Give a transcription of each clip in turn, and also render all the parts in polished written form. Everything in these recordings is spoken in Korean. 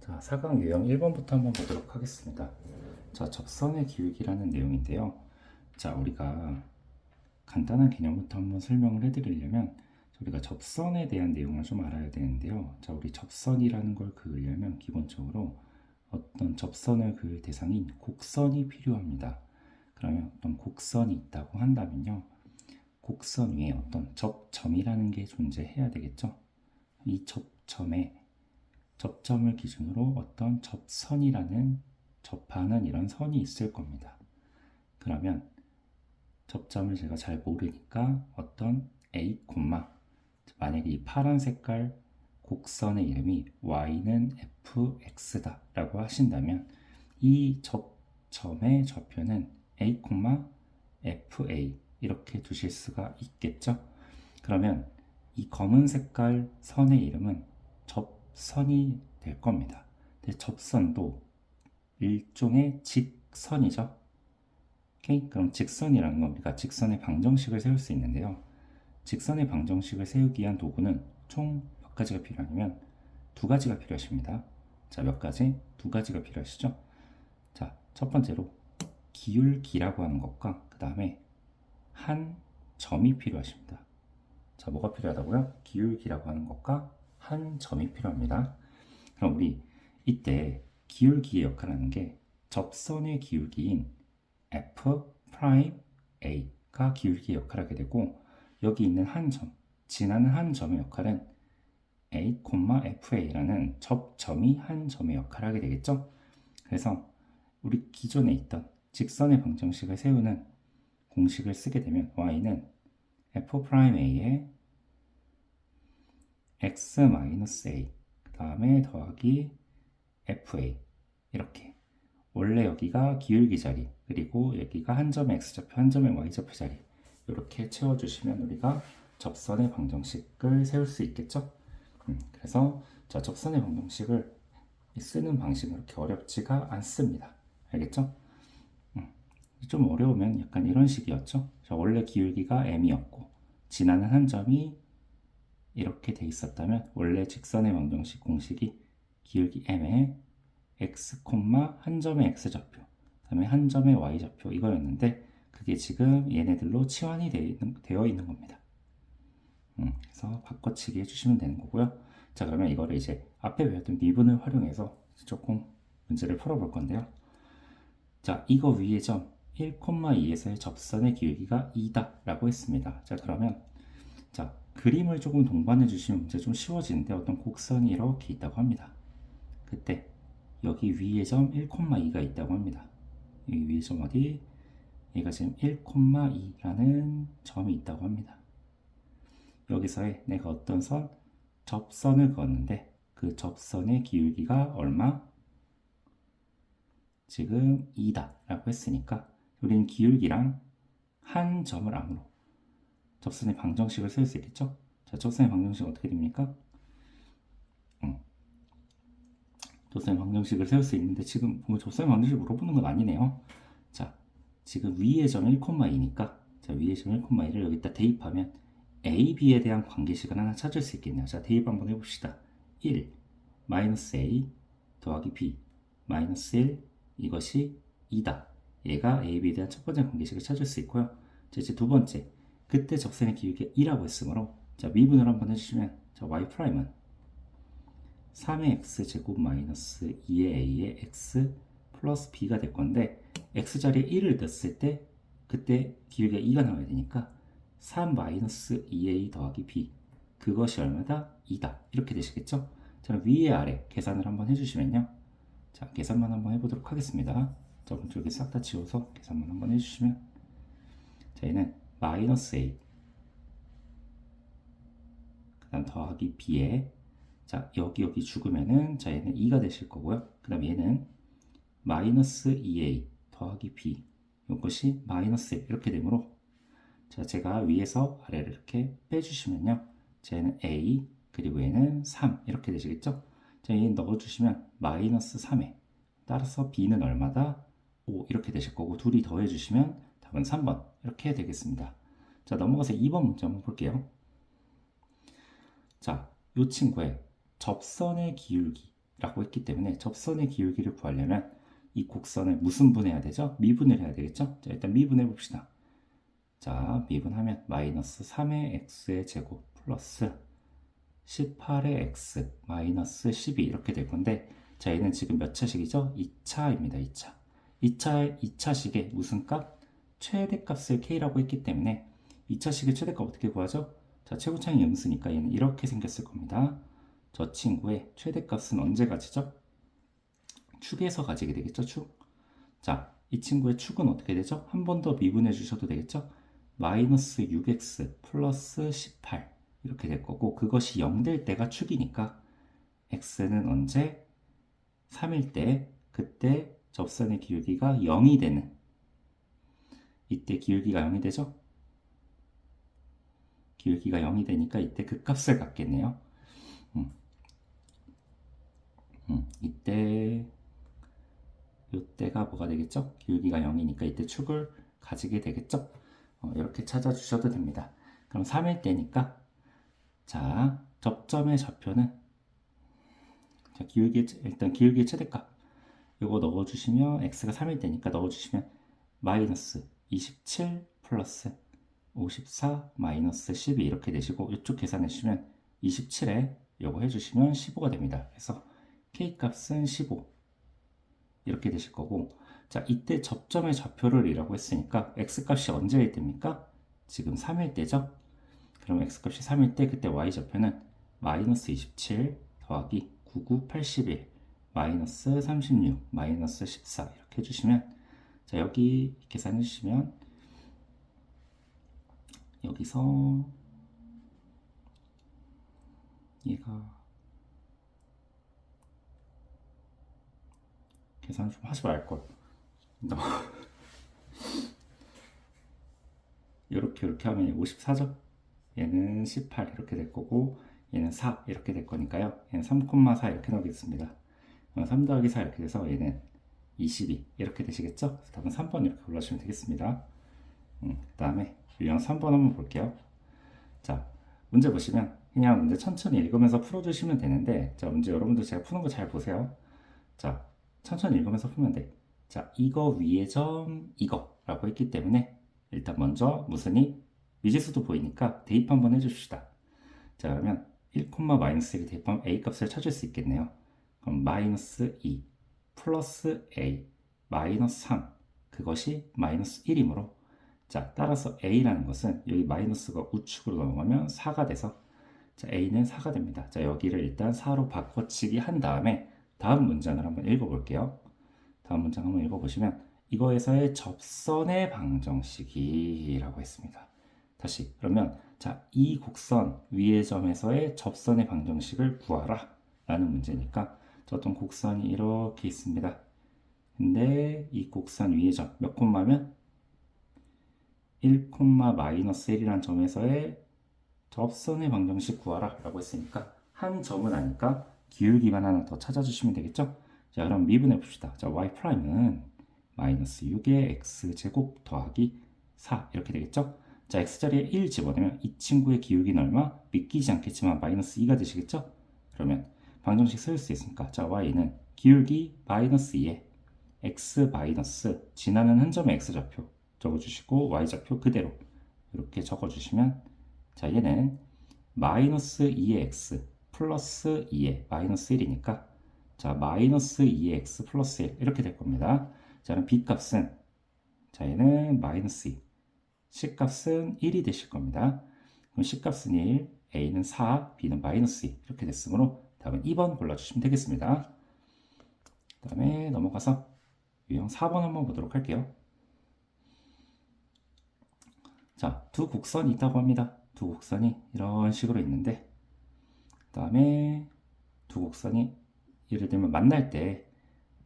자, 4강 유형 1번부터 한번 보도록 하겠습니다. 자, 접선의 기울기라는 내용인데요. 자, 우리가 간단한 개념부터 한번 설명을 해드리려면 우리가 접선에 대한 내용을 좀 알아야 되는데요. 자, 우리 접선이라는 걸 그으려면 기본적으로 어떤 접선을 그을 대상인 곡선이 필요합니다. 그러면 어떤 곡선이 있다고 한다면요. 곡선 위에 어떤 접점이라는 게 존재해야 되겠죠. 이 접점을 기준으로 어떤 접선이라는 접하는 이런 선이 있을 겁니다. 그러면 접점을 제가 잘 모르니까 어떤 A, 만약에 이 파란 색깔 곡선의 이름이 y는 fx다 라고 하신다면 이 접점의 좌표는 a, fa 이렇게 두실 수가 있겠죠. 그러면 이 검은 색깔 선의 이름은 접선이 될 겁니다. 근데 접선도 일종의 직선이죠. 오케이? 그럼 직선이라는 건 우리가 직선의 방정식을 세울 수 있는데요. 직선의 방정식을 세우기 위한 도구는 총 몇 가지가 필요하냐면 두 가지가 필요하십니다. 자, 몇 가지? 두 가지가 필요하시죠? 자, 첫 번째로 기울기라고 하는 것과 그 다음에 한 점이 필요하십니다. 자, 뭐가 필요하다고요? 기울기라고 하는 것과 한 점이 필요합니다. 그럼 우리 이때 기울기의 역할을 하는 게 접선의 기울기인 f'A가 기울기의 역할을 하게 되고 여기 있는 한 점, 지나는 한 점의 역할은 A, FA라는 접점이 한 점의 역할을 하게 되겠죠. 그래서 우리 기존에 있던 직선의 방정식을 세우는 공식을 쓰게 되면 y는 f'A에 x-a 그 다음에 더하기 fa 이렇게 원래 여기가 기울기 자리 그리고 여기가 한 점의 x좌표 한 점의 y좌표 자리 이렇게 채워주시면 우리가 접선의 방정식을 세울 수 있겠죠. 그래서 자, 접선의 방정식을 쓰는 방식은 그렇게 어렵지가 않습니다. 알겠죠? 좀 어려우면 약간 이런 식이었죠. 자, 원래 기울기가 m이었고 지나는 한 점이 이렇게 돼 있었다면 원래 직선의 방정식 공식이 기울기 m에 x, 한 점의 x좌표 그 다음에 한 점의 y좌표 이거였는데 그게 지금 얘네들로 치환이 되어 있는 겁니다. 그래서 바꿔치기 해주시면 되는 거고요. 자, 그러면 이거를 이제 앞에 배웠던 미분을 활용해서 조금 문제를 풀어볼 건데요. 자, 이거 위의 점 1,2에서의 접선의 기울기가 2다 라고 했습니다. 자, 그러면 자, 그림을 조금 동반해 주시면 문제 좀 쉬워지는데 어떤 곡선이 이렇게 있다고 합니다. 그때 여기 위의 점 1,2가 있다고 합니다. 여기 위의 점 어디? 얘가 지금 1,2라는 점이 있다고 합니다. 여기서의 내가 어떤 접선을 그었는데 그 접선의 기울기가 얼마? 지금 2다 라고 했으니까 우리는 기울기랑 한 점을 암으로 접선의 방정식을 쓸 수 있겠죠? 자, 접선의 방정식은 어떻게 됩니까? 접선의 방정식을 세울 수 있는데 지금 뭐 접선의 방정식을 물어보는 건 아니네요. 자, 지금 위의 점 1,2니까 자, 위의 점 1,2를 여기다 대입하면 A, B에 대한 관계식을 하나 찾을 수 있겠네요. 자, 대입 한번 해봅시다. 1, 마이너스 A 더하기 B 마이너스 1 이것이 2다. 얘가 A, B에 대한 첫 번째 관계식을 찾을 수 있고요. 자, 이제 두 번째 그때 접선의 기울기가 2라고 했으므로 자, 미분을 한번 해주시면 자, Y'은 3의 x제곱 마이너스 2의 a의 x 플러스 b가 될 건데 x자리에 1을 넣었을 때 그때 기울기가 2가 나와야 되니까 3 마이너스 2a 더하기 b 그것이 얼마다? 2다 이렇게 되시겠죠? 자, 위에 아래 계산을 한번 해주시면요. 자, 계산만 한번 해보도록 하겠습니다. 자, 오른쪽에 싹 다 지워서 계산만 한번 해주시면 자, 얘는 마이너스 a 그 다음 더하기 b에 자, 여기 죽으면은 자, 얘는 2가 되실 거고요. 그 다음 얘는 마이너스 2a 더하기 b 이것이 마이너스 1 이렇게 되므로 자, 제가 위에서 아래를 이렇게 빼주시면요. 자, 얘는 a 그리고 얘는 3 이렇게 되시겠죠? 자, 얘는 넣어주시면 마이너스 3에 따라서 b는 얼마다? 5 이렇게 되실 거고 둘이 더해주시면 답은 3번 이렇게 되겠습니다. 자, 넘어가서 2번 문제 한번 볼게요. 자, 이 친구의 접선의 기울기라는 라고 했기 때문에 접선의 기울기를 구하려면 이 곡선을 무슨 분해해야 되죠? 미분을 해야 되겠죠? 자, 일단 미분해 봅시다. 자, 미분하면 마이너스 3의 x의 제곱 플러스 18의 x 마이너스 12 이렇게 될 건데, 자, 얘는 지금 몇 차식이죠? 2차입니다. 2차. 2차식의 무슨 값? 최대값을 k라고 했기 때문에 2차식의 최대값 어떻게 구하죠? 자, 최고차항이 음수니까 얘는 이렇게 생겼을 겁니다. 저 친구의 최대값은 언제 가지죠? 축에서 가지게 되겠죠, 축. 자, 이 친구의 축은 어떻게 되죠? 한 번 더 미분해 주셔도 되겠죠? 마이너스 6x 플러스 18 이렇게 될 거고, 그것이 0 될 때가 축이니까 x는 언제? 3일 때, 그때 접선의 기울기가 0이 되는, 이때 기울기가 0이 되죠? 기울기가 0이 되니까 이때 그 값을 갖겠네요. 이때 이때가 뭐가 되겠죠? 기울기가 0이니까 이때 축을 가지게 되겠죠? 이렇게 찾아주셔도 됩니다. 그럼 3일 때니까, 자, 접점의 좌표는, 자, 일단 기울기의 최대값 이거 넣어주시면 x가 3일 때니까 넣어주시면 마이너스 27 플러스 54 마이너스 12 이렇게 되시고, 이쪽 계산해 주시면 27에 요거 해주시면 15가 됩니다. 그래서 k 값은 15 이렇게 되실 거고, 자, 이때 접점의 좌표를 이라고 했으니까 x 값이 언제일 때입니까? 지금 3일 때죠? 그럼 x 값이 3일 때 그때 y 좌표는 마이너스 27 더하기 99 81 마이너스 36 마이너스 14 이렇게 해주시면, 자, 여기 계산해 주시면 여기서 얘가 계산 좀 하지 말걸. 이렇게 하면 54죠? 얘는 18 이렇게 될 거고, 얘는 4 이렇게 될 거니까요. 얘는 3,4 이렇게 나오겠습니다. 3 더하기 4 이렇게 돼서 얘는 22 이렇게 되시겠죠? 답은 3번 이렇게 골라주시면 되겠습니다. 그 다음에 유형 3번 한번 볼게요. 자, 문제 보시면 그냥 문제 천천히 읽으면서 풀어주시면 되는데, 자, 문제 여러분들 제가 푸는 거 잘 보세요. 자, 천천히 읽으면서 풀면 돼. 자, 이거 위의 점 이거라고 했기 때문에 일단 먼저 무슨이 미지수도 보이니까 대입 한번 해줍시다. 자, 그러면 1, 마이너스 1을 대입하면 a 값을 찾을 수 있겠네요. 그럼 마이너스 2 플러스 a 마이너스 3 그것이 마이너스 1이므로, 자, 따라서 a라는 것은 여기 마이너스가 우측으로 넘어가면 4가 돼서, 자, a는 4가 됩니다. 자, 여기를 일단 4로 바꿔치기 한 다음에 다음 문장을 한번 읽어볼게요. 다음 문장 한번 읽어보시면 이거에서의 접선의 방정식이라고 했습니다. 다시 그러면, 자, 이 곡선 위의 점에서의 접선의 방정식을 구하라 라는 문제니까, 저 어떤 곡선이 이렇게 있습니다. 근데 이 곡선 위의 점 몇 콤마면 1, 마이너스 1이라는 점에서의 접선의 방정식 구하라 라고 했으니까 한 점은 아니까 기울기만 하나 더 찾아주시면 되겠죠? 자, 그럼 미분해 봅시다. 자, y''은 마이너스 6의 x제곱 더하기 4 이렇게 되겠죠? 자, x자리에 1 집어넣으면 이 친구의 기울기는 얼마? 믿기지 않겠지만 마이너스 2가 되시겠죠? 그러면 방정식 쓸 수 있으니까, 자, y는 기울기 마이너스 2에 x 마이너스 지나는 한 점의 x좌표 적어주시고 y좌표 그대로 이렇게 적어주시면, 자, 얘는 마이너스 2의 x 플러스 2의 마이너스 1이니까, 자, 마이너스 2의 x 플러스 1 이렇게 될 겁니다. 자, 그럼 b 값은, 자, 얘는 마이너스 2, c 값은 1이 되실 겁니다. 그럼 c 값은 1, a는 4, b는 마이너스 2 이렇게 됐으므로 답은 2번 골라주시면 되겠습니다. 그 다음에 넘어가서 유형 4번 한번 보도록 할게요. 자, 두 곡선이 있다고 합니다. 두 곡선이 이런 식으로 있는데, 그 다음에 두 곡선이 예를 들면 만날 때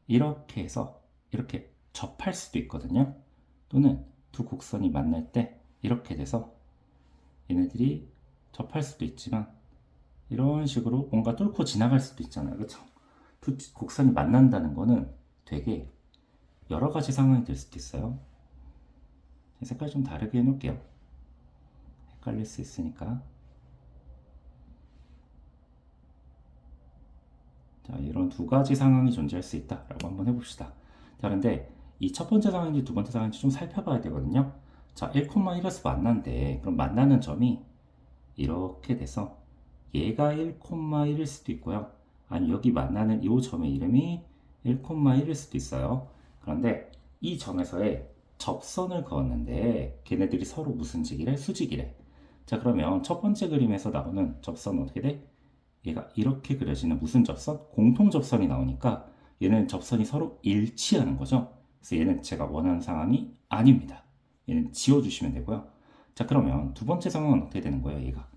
이렇게 해서 이렇게 접할 수도 있거든요. 또는 두 곡선이 만날 때 이렇게 돼서 얘네들이 접할 수도 있지만 이런 식으로 뭔가 뚫고 지나갈 수도 있잖아요. 그렇죠? 두 곡선이 만난다는 거는 되게 여러 가지 상황이 될 수도 있어요. 색깔 좀 다르게 해놓을게요. 헷갈릴 수 있으니까. 자, 이런 두 가지 상황이 존재할 수 있다라고 한번 해봅시다. 자, 그런데 이 첫 번째 상황인지 두 번째 상황인지 좀 살펴봐야 되거든요. 자, 1,1에서 만난대. 그럼 만나는 점이 이렇게 돼서 얘가 1,1일 수도 있고요. 아니 여기 만나는 이 점의 이름이 1,1일 수도 있어요. 그런데 이 점에서의 접선을 그었는데 걔네들이 서로 무슨 직이래? 수직이래. 자, 그러면 첫 번째 그림에서 나오는 접선은 어떻게 돼? 얘가 이렇게 그려지는 무슨 접선? 공통 접선이 나오니까 얘는 접선이 서로 일치하는 거죠. 그래서 얘는 제가 원하는 상황이 아닙니다. 얘는 지워주시면 되고요. 자, 그러면 두 번째 상황은 어떻게 되는 거예요? 얘가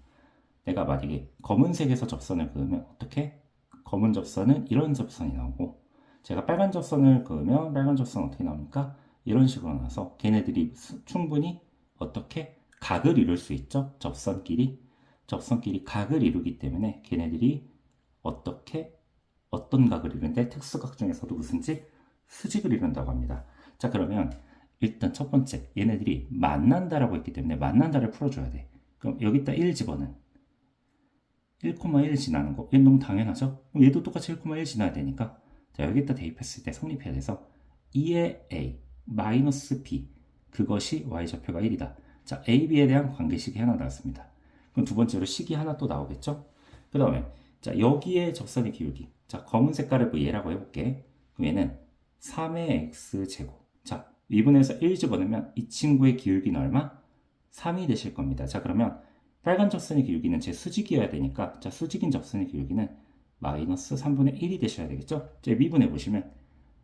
내가 만약에 검은색에서 접선을 그으면 어떻게? 검은 접선은 이런 접선이 나오고 제가 빨간 접선을 그으면 빨간 접선은 어떻게 나옵니까? 이런 식으로 나와서 걔네들이 충분히 어떻게? 각을 이룰 수 있죠. 접선끼리 각을 이루기 때문에 걔네들이 어떻게? 어떤 각을 이루는데 특수각 중에서도 무슨지? 수직을 이룬다고 합니다. 자, 그러면 일단 첫 번째 얘네들이 만난다라고 했기 때문에 만난다를 풀어줘야 돼. 그럼 여기다 1 집어는 1,1 지나는 거. 얘는 너무 당연하죠? 그럼 얘도 똑같이 1,1 지나야 되니까. 자, 여기다 대입했을 때 성립해야 돼서 2의 a 마이너스 b 그것이 y좌표가 1이다. 자, a, b에 대한 관계식이 하나 나왔습니다. 그럼 두 번째로 식이 하나 또 나오겠죠? 그 다음에 자, 여기에 접선의 기울기. 자, 검은 색깔을 얘라고 해볼게. 그럼 얘는 3의 x제곱. 자, 미분에서 1 집어넣으면 이 친구의 기울기는 얼마? 3이 되실 겁니다. 자, 그러면 빨간 접선의 기울기는 제 수직이어야 되니까 자, 수직인 접선의 기울기는 마이너스 3분의 1이 되셔야 되겠죠? 제 미분해 보시면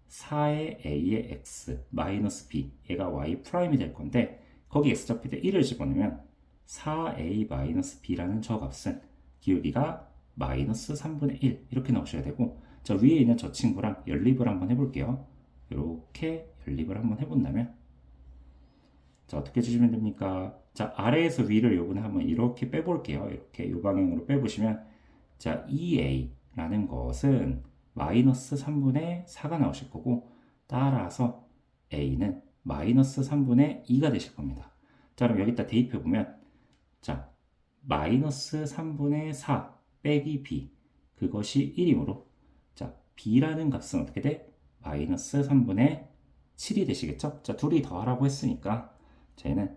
4의 a의 x 마이너스 b 얘가 y 프라임이 될 건데 거기 x좌표 때 1을 집어넣으면 4a 마이너스 b라는 저 값은 기울기가 마이너스 3분의 1 이렇게 나오셔야 되고 자, 위에 있는 저 친구랑 연립을 한번 해볼게요. 이렇게 연립을 한번 해본다면 자, 어떻게 주시면 됩니까? 자, 아래에서 위를 요번에 한번 이렇게 빼볼게요. 이렇게 요 방향으로 빼보시면 자, 2a라는 것은 마이너스 3분의 4가 나오실 거고 따라서 a는 마이너스 3분의 2가 되실 겁니다. 자, 그럼 여기다 대입해보면 자, 마이너스 3분의 4 빼기 b 그것이 1이므로 자, b라는 값은 어떻게 돼? 마이너스 3분의 7이 되시겠죠? 자, 둘이 더하라고 했으니까 쟤는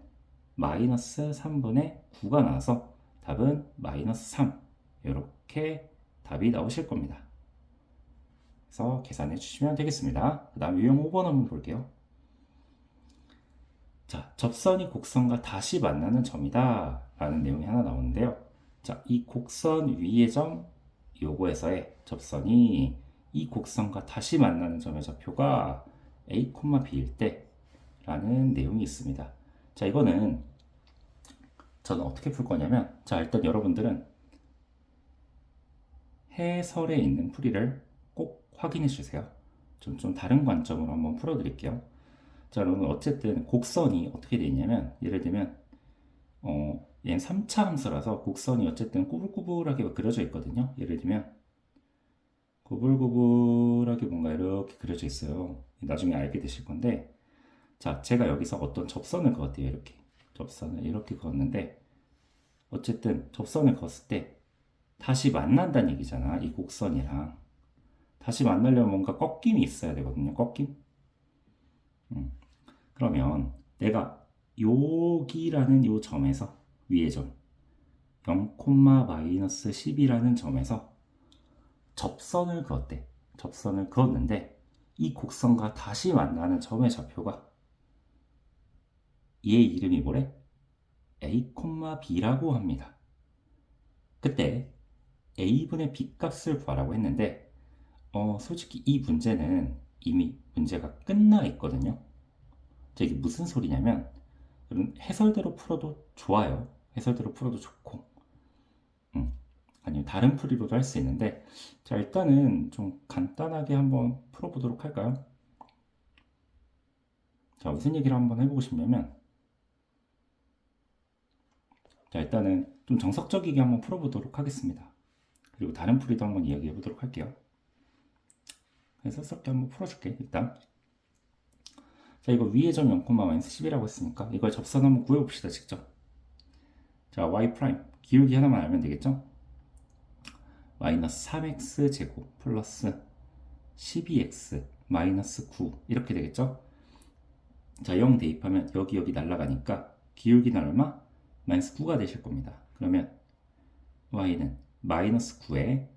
마이너스 3분의 9가 나와서 답은 마이너스 3 이렇게 답이 나오실 겁니다. 그래서 계산해 주시면 되겠습니다. 그 다음 유형 5번 한번 볼게요. 자, 접선이 곡선과 다시 만나는 점이다 라는 내용이 하나 나오는데요. 자, 이 곡선 위의 점 요거에서의 접선이 이 곡선과 다시 만나는 점의 좌표가 a, b일 때 라는 내용이 있습니다. 자, 이거는 저는 어떻게 풀 거냐면 자, 일단 여러분들은 해설에 있는 풀이를 꼭 확인해 주세요. 좀 다른 관점으로 한번 풀어 드릴게요. 자, 여러분 어쨌든 곡선이 어떻게 되어 있냐면 예를 들면 얘는 3차 함수라서 곡선이 어쨌든 꾸불꾸불하게 그려져 있거든요. 예를 들면 꾸불꾸불하게 뭔가 이렇게 그려져 있어요. 나중에 알게 되실 건데 자, 제가 여기서 어떤 접선을 그었대요. 이렇게 접선을 이렇게 그었는데 어쨌든 접선을 그었을 때 다시 만난다는 얘기잖아. 이 곡선이랑 다시 만나려면 뭔가 꺾임이 있어야 되거든요. 꺾임. 그러면 내가 여기라는 요 점에서 위의 점 0,-10이라는 점에서 접선을 그었대. 접선을 그었는데 이 곡선과 다시 만나는 점의 좌표가 얘의 이름이 뭐래? a, b라고 합니다. 그때 a분의 b 값을 구하라고 했는데 솔직히 이 문제는 이미 문제가 끝나 있거든요. 이게 무슨 소리냐면 해설대로 풀어도 좋아요. 해설대로 풀어도 좋고 아니면 다른 풀이로도 할 수 있는데 자, 일단은 좀 간단하게 한번 풀어보도록 할까요? 자, 무슨 얘기를 한번 해보고 싶냐면 자, 일단은 좀 정석적이게 한번 풀어보도록 하겠습니다. 그리고 다른 풀이도 한번 이야기해 보도록 할게요. 해설스럽게 한번 풀어줄게. 일단 자, 이거 위의 점 0,-10이라고 했으니까 이걸 접선 한번 구해봅시다. 직접. 자, y 프라임 기울기 하나만 알면 되겠죠? 마이너스 3x 제곱 플러스 12x 마이너스 9 이렇게 되겠죠? 자, 0 대입하면 여기 날아가니까 기울기는 얼마? 마이너스 9가 되실 겁니다. 그러면 y는 마이너스 9에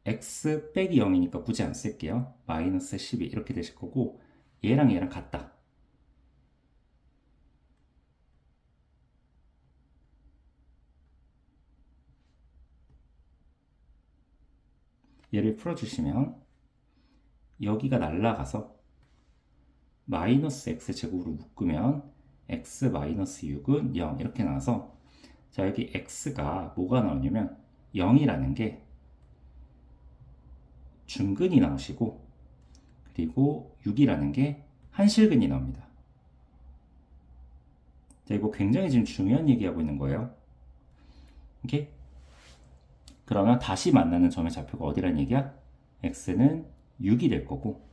x 빼기 0이니까 굳이 안 쓸게요. 마이너스 12 이렇게 되실 거고 얘랑 같다. 얘를 풀어주시면 여기가 날아가서 마이너스 x 제곱으로 묶으면 x 마이너스 6은 0 이렇게 나와서 자, 여기 x가 뭐가 나오냐면 0이라는 게 중근이 나오시고 그리고 6이라는 게 한실근이 나옵니다. 자, 이거 굉장히 지금 중요한 얘기하고 있는 거예요. 오케이? 그러면 다시 만나는 점의 좌표가 어디란 얘기야? x는 6이 될 거고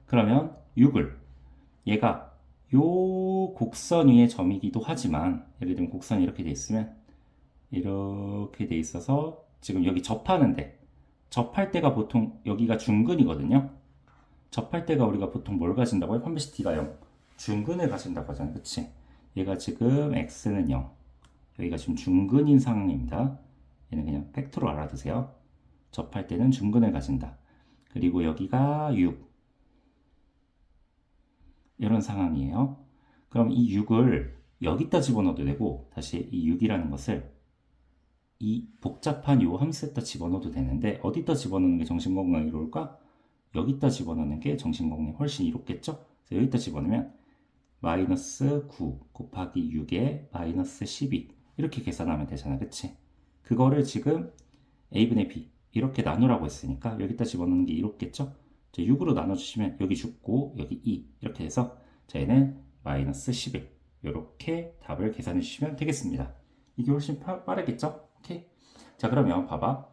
그러면 6을 얘가 요 곡선 위의 점이기도 하지만 예를 들면 곡선이 이렇게 돼 있으면 이렇게 돼 있어서 지금 여기 접하는데 접할 때가 보통 여기가 중근이거든요. 접할 때가 우리가 보통 뭘 가진다고 해요? 판별식 D가 0 중근을 가진다고 하잖아요. 그치? 얘가 지금 x는 0 여기가 지금 중근인 상황입니다. 얘는 그냥 팩트로 알아두세요. 접할 때는 중근을 가진다. 그리고 여기가 6 이런 상황이에요. 그럼 이 6을 여기다 집어넣어도 되고 다시 이 6이라는 것을 이 복잡한 요 함수에다 집어넣어도 되는데 어디다 집어넣는 게 정신건강에 이로울까? 여기다 집어넣는 게 정신건강에 훨씬 이롭겠죠? 그래서 여기다 집어넣으면 마이너스 9 곱하기 6에 마이너스 12 이렇게 계산하면 되잖아. 그치? 그거를 지금 a분의 b 이렇게 나누라고 했으니까 여기다 집어넣는 게 이롭겠죠? 6으로 나눠주시면 여기 죽고 여기 2 이렇게 해서 자, 얘는 마이너스 11 이렇게 답을 계산해 주시면 되겠습니다. 이게 훨씬 빠르겠죠? 오케이. 자, 그러면 봐봐.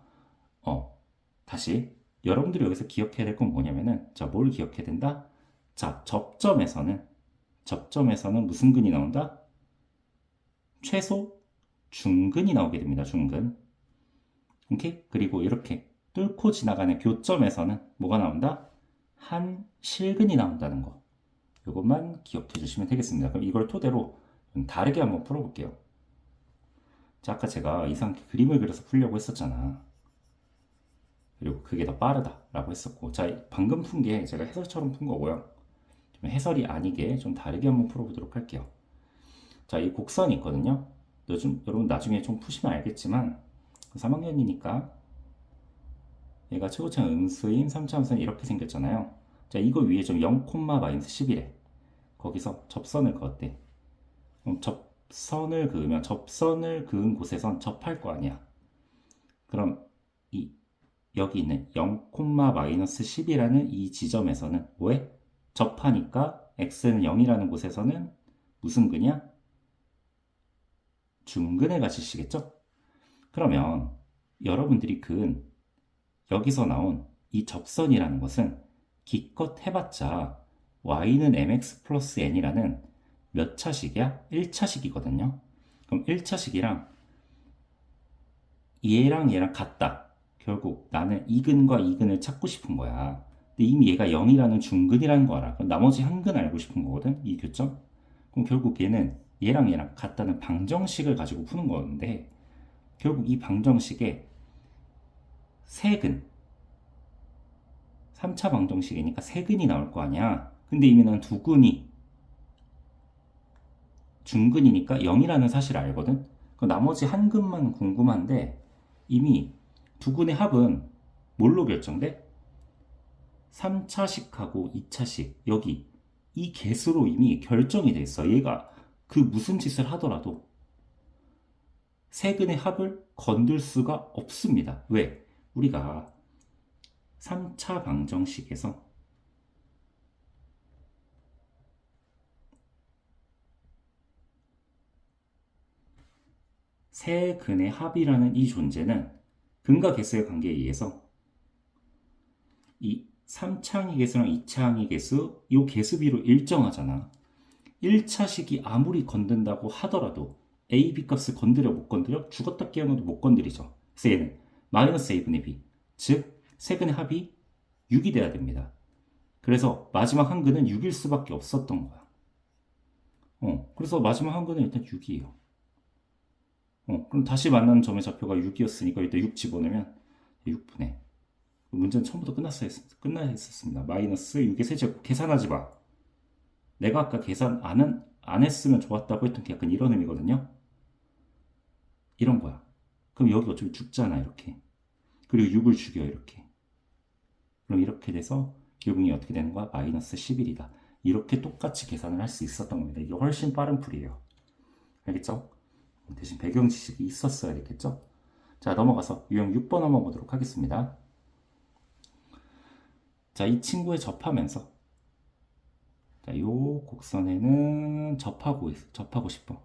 다시 여러분들이 여기서 기억해야 될 건 뭐냐면은 자, 뭘 기억해야 된다? 자, 접점에서는 무슨 근이 나온다? 최소 중근이 나오게 됩니다. 중근. 오케이? 그리고 이렇게 뚫고 지나가는 교점에서는 뭐가 나온다? 한 실근이 나온다는 거. 이것만 기억해 주시면 되겠습니다. 그럼 이걸 토대로 좀 다르게 한번 풀어볼게요. 자, 아까 제가 이상하게 그림을 그려서 풀려고 했었잖아. 그리고 그게 더 빠르다라고 했었고, 자, 방금 푼 게 제가 해설처럼 푼 거고요. 좀 해설이 아니게 좀 다르게 한번 풀어보도록 할게요. 자, 이 곡선이 있거든요. 여러분 나중에 좀 푸시면 알겠지만 3학년이니까 얘가 최고차는 음수인 3차함수는 이렇게 생겼잖아요. 자, 이거 위에 좀 0, 마이너스 11에 거기서 접선을 그었대. 그럼 접선을 그으면 접선을 그은 곳에선 접할 거 아니야. 그럼 여기 있는 0, 마이너스 10이라는 이 지점에서는 뭐해? 접하니까 x는 0이라는 곳에서는 무슨 근이야? 중근을 가지시겠죠? 그러면 여러분들이 여기서 나온 이 접선이라는 것은 기껏 해봤자 y는 mx 플러스 n이라는 몇 차식이야? 1차식이거든요. 그럼 1차식이랑 얘랑 같다. 결국 나는 이 근과 이 근을 찾고 싶은 거야. 근데 이미 얘가 0이라는 중근이라는 거 알아. 그럼 나머지 한 근 알고 싶은 거거든. 이 교점. 그럼 결국 얘는 얘랑 같다는 방정식을 가지고 푸는 건데 결국 이 방정식에 세 근 3차 방정식이니까 세 근이 나올 거 아니야. 근데 이미 난 두 근이 중근이니까 0이라는 사실을 알거든. 그 나머지 한 근만 궁금한데 이미 두 근의 합은 뭘로 결정돼? 3차식하고 2차식 여기 이 개수로 이미 결정이 돼 있어. 얘가 그 무슨 짓을 하더라도 세 근의 합을 건들 수가 없습니다. 왜? 우리가 3차 방정식에서 세 근의 합이라는 이 존재는 근과 개수의 관계에 의해서 이 3차항의 개수랑 2차항의 개수 이 개수비로 일정하잖아. 1차식이 아무리 건든다고 하더라도 A, B 값을 건드려 못 건드려? 죽었다 깨어나도 못 건드리죠. 그래서 얘는 마이너스 a분의 b. 즉 세근의 합이 6이 돼야 됩니다. 그래서 마지막 한 근은 6일 수밖에 없었던 거야. 그래서 마지막 한 근은 일단 6이에요. 그럼 다시 만나는 점의 좌표가 6이었으니까 일단 6 집어넣으면 6분의. 문제는 처음부터 끝나 있었습니다. 마이너스 6의 세제곱. 계산하지 마. 내가 아까 계산 안 했으면 좋았다고 했던 게 약간 이런 의미거든요. 이런 거야. 그럼 여기 어차피 죽잖아, 이렇게. 그리고 6을 죽여, 이렇게. 그럼 이렇게 돼서 기울기 어떻게 되는 거야? 마이너스 11이다. 이렇게 똑같이 계산을 할 수 있었던 겁니다. 이게 훨씬 빠른 풀이에요. 알겠죠? 대신 배경 지식이 있었어야 됐겠죠? 자, 넘어가서 유형 6번 한번 보도록 하겠습니다. 자, 이 친구에 접하면서 자, 요 곡선에는 접하고 싶어.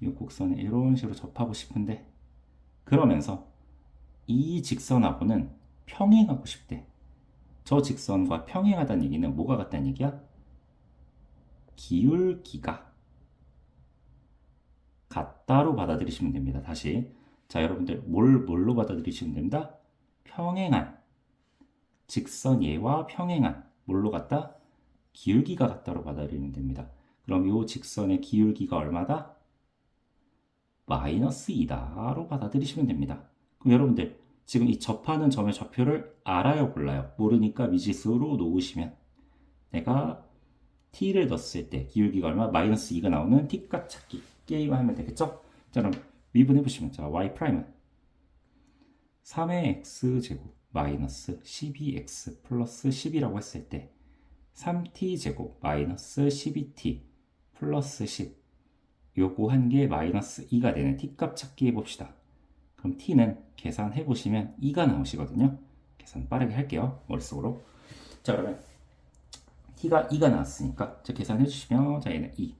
이 곡선에 이런 식으로 접하고 싶은데 그러면서 이 직선하고는 평행하고 싶대. 저 직선과 평행하다는 얘기는 뭐가 같다는 얘기야? 기울기가 같다로 받아들이시면 됩니다. 다시. 자, 여러분들 뭘로 받아들이시면 됩니다? 평행한 직선 얘와 평행한 뭘로 같다? 기울기가 같다로 받아들이면 됩니다. 그럼 이 직선의 기울기가 얼마다? 마이너스 2다로 받아들이시면 됩니다. 그럼 여러분들 지금 이 접하는 점의 좌표를 알아요, 몰라요? 모르니까 미지수로 놓으시면 내가 t를 넣었을 때 기울기가 얼마? 마이너스 2가 나오는 t값 찾기 게임을 하면 되겠죠? 자, 그럼 미분해 보시면 자, y 프라임은 3의 x제곱 마이너스 12x 플러스 10이라고 했을 때 3t제곱 마이너스 12t 플러스 10 요거 한 개 마이너스 2가 되는 t값 찾기 해봅시다. 그럼 t는 계산해 보시면 2가 나오시거든요. 계산 빠르게 할게요. 머릿속으로. 자, 그러면 t가 2가 나왔으니까 자, 계산해 주시면 자, 얘는 2.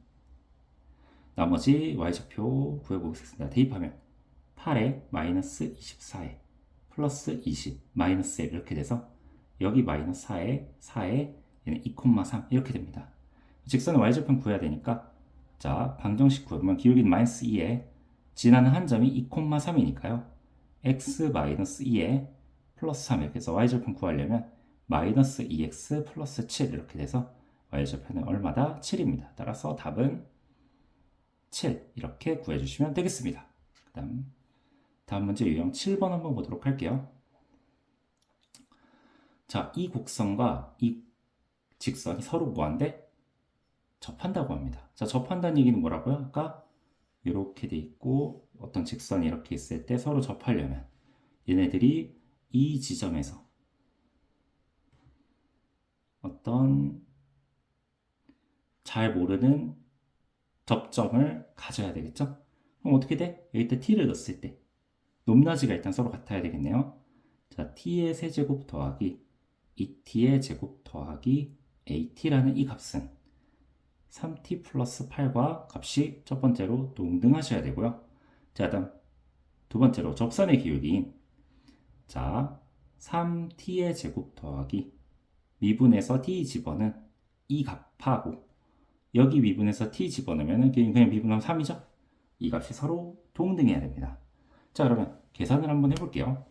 나머지 y좌표 구해보겠습니다. 대입하면 8에 마이너스 24에 플러스 20 마이너스 1 이렇게 돼서 여기 마이너스 4에 얘는 2,3 이렇게 됩니다. 직선의 y좌표는 구해야 되니까 자, 방정식 구해보면 기울기는 마이너스 2에 지나는 한 점이 2,3이니까요. x 마이너스 2에 플러스 3 이렇게 해서 y좌표는 구하려면 마이너스 2x 플러스 7 이렇게 돼서 y좌표는 얼마다? 7입니다. 따라서 답은 7 이렇게 구해주시면 되겠습니다. 다음 문제 유형 7번 한번 보도록 할게요. 자, 이 곡선과 이 직선이 서로 뭐한데? 접한다고 합니다. 자, 접한다는 얘기는 뭐라고요? 아까 이렇게 돼 있고 어떤 직선이 이렇게 있을 때 서로 접하려면 얘네들이 이 지점에서 어떤 잘 모르는 접점을 가져야 되겠죠? 그럼 어떻게 돼? 여기다 t를 넣었을 때 높낮이가 일단 서로 같아야 되겠네요. 자, t의 세제곱 더하기 2t의 제곱 더하기 at라는 이 값은 3t 플러스 8과 값이 첫 번째로 동등하셔야 되고요. 자, 다음 두 번째로 접선의 기울기인 자, 3t의 제곱 더하기 미분에서 t 집어는 이 값하고 여기 미분에서 t 집어넣으면 그냥 미분하면 3이죠? 이 값이 서로 동등해야 됩니다. 자, 그러면 계산을 한번 해볼게요.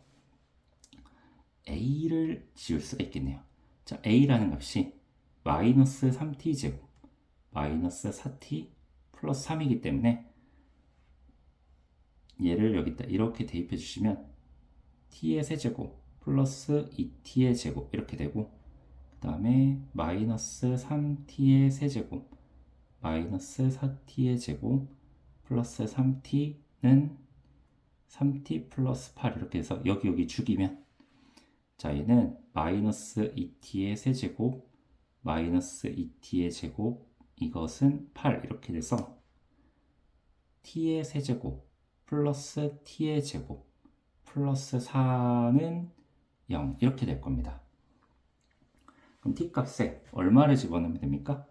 a를 지울 수가 있겠네요. 자, a라는 값이 마이너스 3t 제곱 마이너스 4t 플러스 3이기 때문에 얘를 여기다 이렇게 대입해 주시면 t의 세제곱 플러스 2t의 제곱 이렇게 되고 그 다음에 마이너스 3t의 세제곱 마이너스 4t의 제곱 플러스 3t는 3t 플러스 8 이렇게 해서 여기 죽이면 자, 얘는 마이너스 2t의 세제곱 마이너스 2t의 제곱 이것은 8 이렇게 돼서 t의 세제곱 플러스 t의 제곱 플러스 4는 0 이렇게 될 겁니다. 그럼 t 값에 얼마를 집어넣으면 됩니까?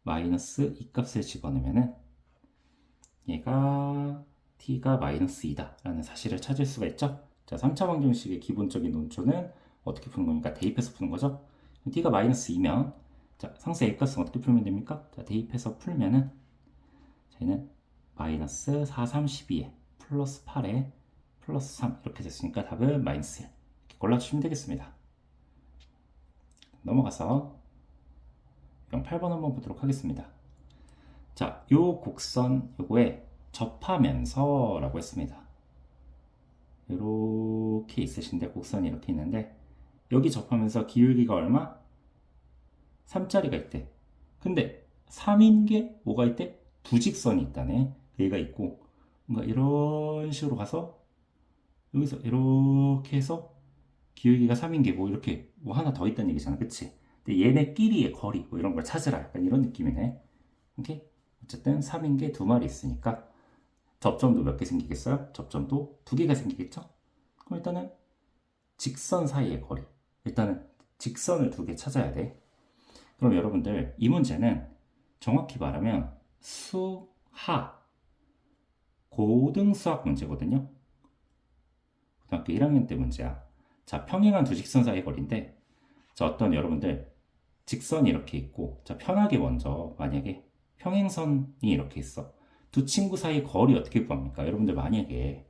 마이너스 2 값을 집어넣으면 얘가 t가 마이너스 2다 라는 사실을 찾을 수가 있죠. 자, 3차 방정식의 기본적인 논조는 어떻게 푸는 겁니까? 대입해서 푸는 거죠. t가 마이너스 2면 자, 상수 a값은 어떻게 풀면 됩니까? 자, 대입해서 풀면은 저희는 마이너스 4, 32에 플러스 8에 플러스 3 이렇게 됐으니까 답은 마이너스 1 이렇게 골라주시면 되겠습니다. 넘어가서 8번 한번 보도록 하겠습니다. 자, 요 곡선 요거에 접하면서 라고 했습니다. 이렇게 있으신데 곡선이 이렇게 있는데 여기 접하면서 기울기가 얼마? 3짜리가 있대. 근데 3인 게 뭐가 있대? 두 직선이 있다네. 얘가 있고 뭔가 이런 식으로 가서 여기서 이렇게 해서 기울기가 3인 게 뭐 이렇게 뭐 하나 더 있다는 얘기잖아. 그치? 근데 얘네끼리의 거리 뭐 이런 걸 찾으라. 약간 이런 느낌이네. 오케이? 어쨌든 3인 게 두 마리 있으니까 접점도 몇 개 생기겠어요? 접점도 두 개가 생기겠죠? 그럼 일단은 직선 사이의 거리. 일단은 직선을 두 개 찾아야 돼. 그럼 여러분들 이 문제는 정확히 말하면 수하 고등 수학 문제거든요. 고등학교 1학년 때 문제야. 자, 평행한 두 직선 사이의 거리인데 자, 어떤 여러분들 직선이 이렇게 있고 자, 편하게 먼저 만약에 평행선이 이렇게 있어. 두 친구 사이 거리 어떻게 구합니까? 여러분들 만약에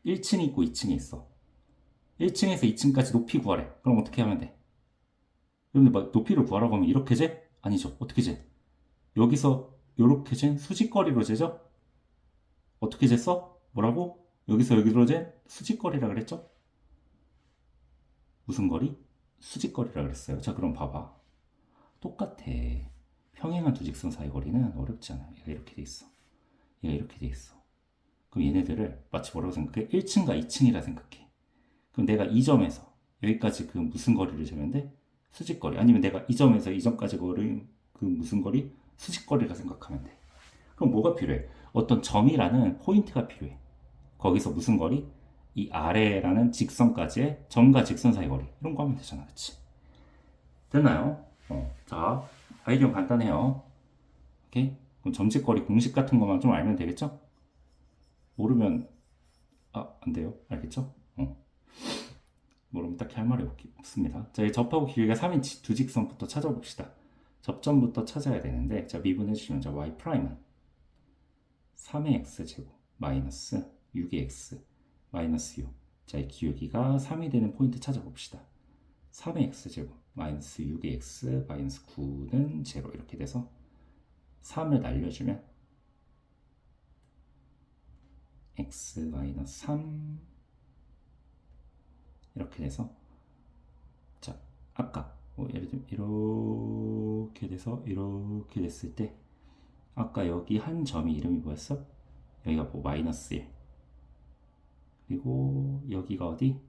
1층이 있고 2층이 있어. 1층에서 2층까지 높이 구하래. 그럼 어떻게 하면 돼? 여러분들 막 높이를 구하라고 하면 이렇게 재? 아니죠. 어떻게 재? 여기서 이렇게 잰 수직거리로 재죠? 어떻게 쟀어? 뭐라고? 여기서 여기로 잰 수직거리라 그랬죠? 무슨 거리? 수직거리라 그랬어요. 자, 그럼 봐봐. 똑같아. 평행한 두 직선 사이 거리는 어렵지 않아. 얘가 이렇게 돼 있어. 얘가 이렇게 돼 있어. 그럼 얘네들을 마치 뭐라고 생각해? 1층과 2층이라 생각해. 그럼 내가 이 점에서 여기까지 그 무슨 거리를 재면 돼? 수직거리. 아니면 내가 이 점에서 이 점까지 거리 그 무슨 거리? 수직거리라 생각하면 돼. 그럼 뭐가 필요해? 어떤 점이라는 포인트가 필요해. 거기서 무슨 거리? 이 아래라는 직선까지의 점과 직선 사이 거리. 이런 거 하면 되잖아. 그치? 됐나요? 자, 아이디어 간단해요. 오케이? 그럼 점직거리 공식 같은 것만 좀 알면 되겠죠? 모르면 안 돼요. 알겠죠? 모르면 딱히 할 말이 없습니다. 자, 접하고 길이가 3인 두 직선부터 찾아봅시다. 접점부터 찾아야 되는데 자, 미분해 주시면 자, y 프라임은 3의 x제곱 마이너스 6의 x 마이너스 6. 자, 이 기울기가 3이 되는 포인트 찾아봅시다. 3의 x제곱 마이너스 6의 x 마이너스 9는 0 이렇게 돼서 3을 날려주면 x 마이너스 3 이렇게 돼서 자, 아까 예를 들면 이렇게 돼서 이렇게 됐을 때 아까 여기 한 점이 이름이 뭐였어? 여기가 뭐 마이너스 1 그리고 여기가 어디?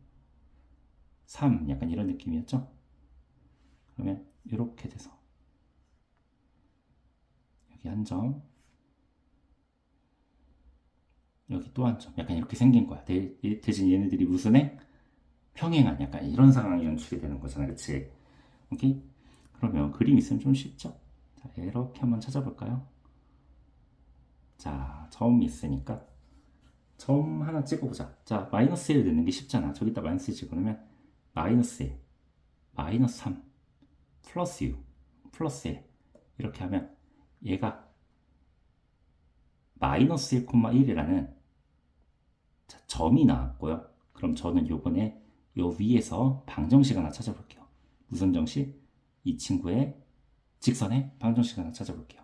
3 약간 이런 느낌이었죠? 그러면 이렇게 돼서 여기 한 점 여기 또 한 점 약간 이렇게 생긴 거야. 대신 얘네들이 무슨 해? 평행한 약간 이런 상황이 연출이 되는 거잖아. 그치? 오케이? 그러면 그림 있으면 좀 쉽죠? 자, 이렇게 한번 찾아볼까요? 자, 점 있으니까 점 하나 찍어보자. 자, 마이너스 1 넣는 게 쉽잖아. 저기다 마이너스 1 집어넣으면 마이너스 1, 마이너스 3, 플러스 6, 플러스 1 이렇게 하면 얘가 마이너스 1,1이라는 점이 나왔고요. 그럼 저는 요번에 요 위에서 방정식 하나 찾아볼게요. 무슨 정식? 이 친구의 직선의 방정식 하나 찾아볼게요.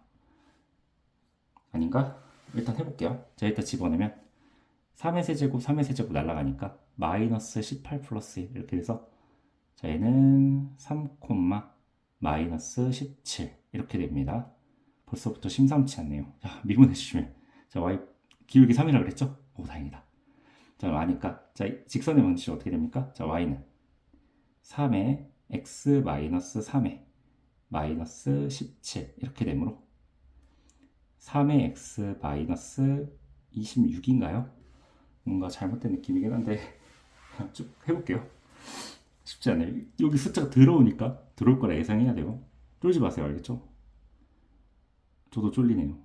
아닌가? 일단 해볼게요. 자, 일단 집어넣으면 3의 세제곱, 3의 세제곱 날라가니까 마이너스 18 플러스 1 이렇게 돼서 자, 얘는 3, 마이너스 17 이렇게 됩니다. 벌써부터 심상치 않네요. 자, 미분해 주시면 자, y 기울기 3이라 그랬죠? 오, 다행이다. 자, 아니까 자, 직선의 방정식 어떻게 됩니까? 자, y는 3의 x 마이너스 3의 마이너스 17 이렇게 되므로 3의 x 마이너스 26인가요? 뭔가 잘못된 느낌이긴 한데 쭉 해볼게요. 쉽지 않아요. 여기 숫자가 들어오니까 들어올 거라 예상해야 돼요. 쫄지 마세요. 알겠죠? 저도 쫄리네요.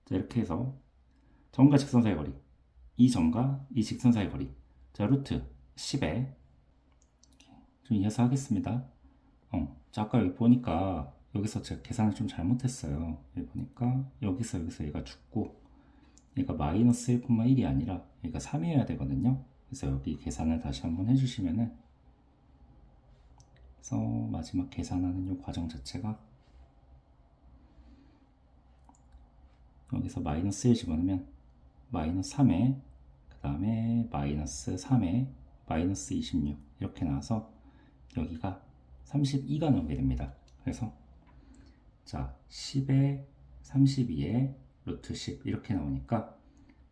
자, 이렇게 해서 점과 직선 사이 거리 이 점과 이 직선 사이 거리 자, 루트 10에 좀 이어서 하겠습니다. 자, 아까 여기 보니까 여기서 제가 계산을 좀 잘못했어요. 여기 보니까 여기서 얘가 죽고 얘가 마이너스 1,1이 아니라 얘가 3이어야 되거든요. 그래서 여기 계산을 다시 한번 해주시면은, 그래서 마지막 계산하는 이 과정 자체가 여기서 마이너스 1 집어넣으면 마이너스 3에 그 다음에 마이너스 3에 마이너스 26 이렇게 나와서 여기가 32가 나오게 됩니다. 그래서 자 10에 32에 루트 10 이렇게 나오니까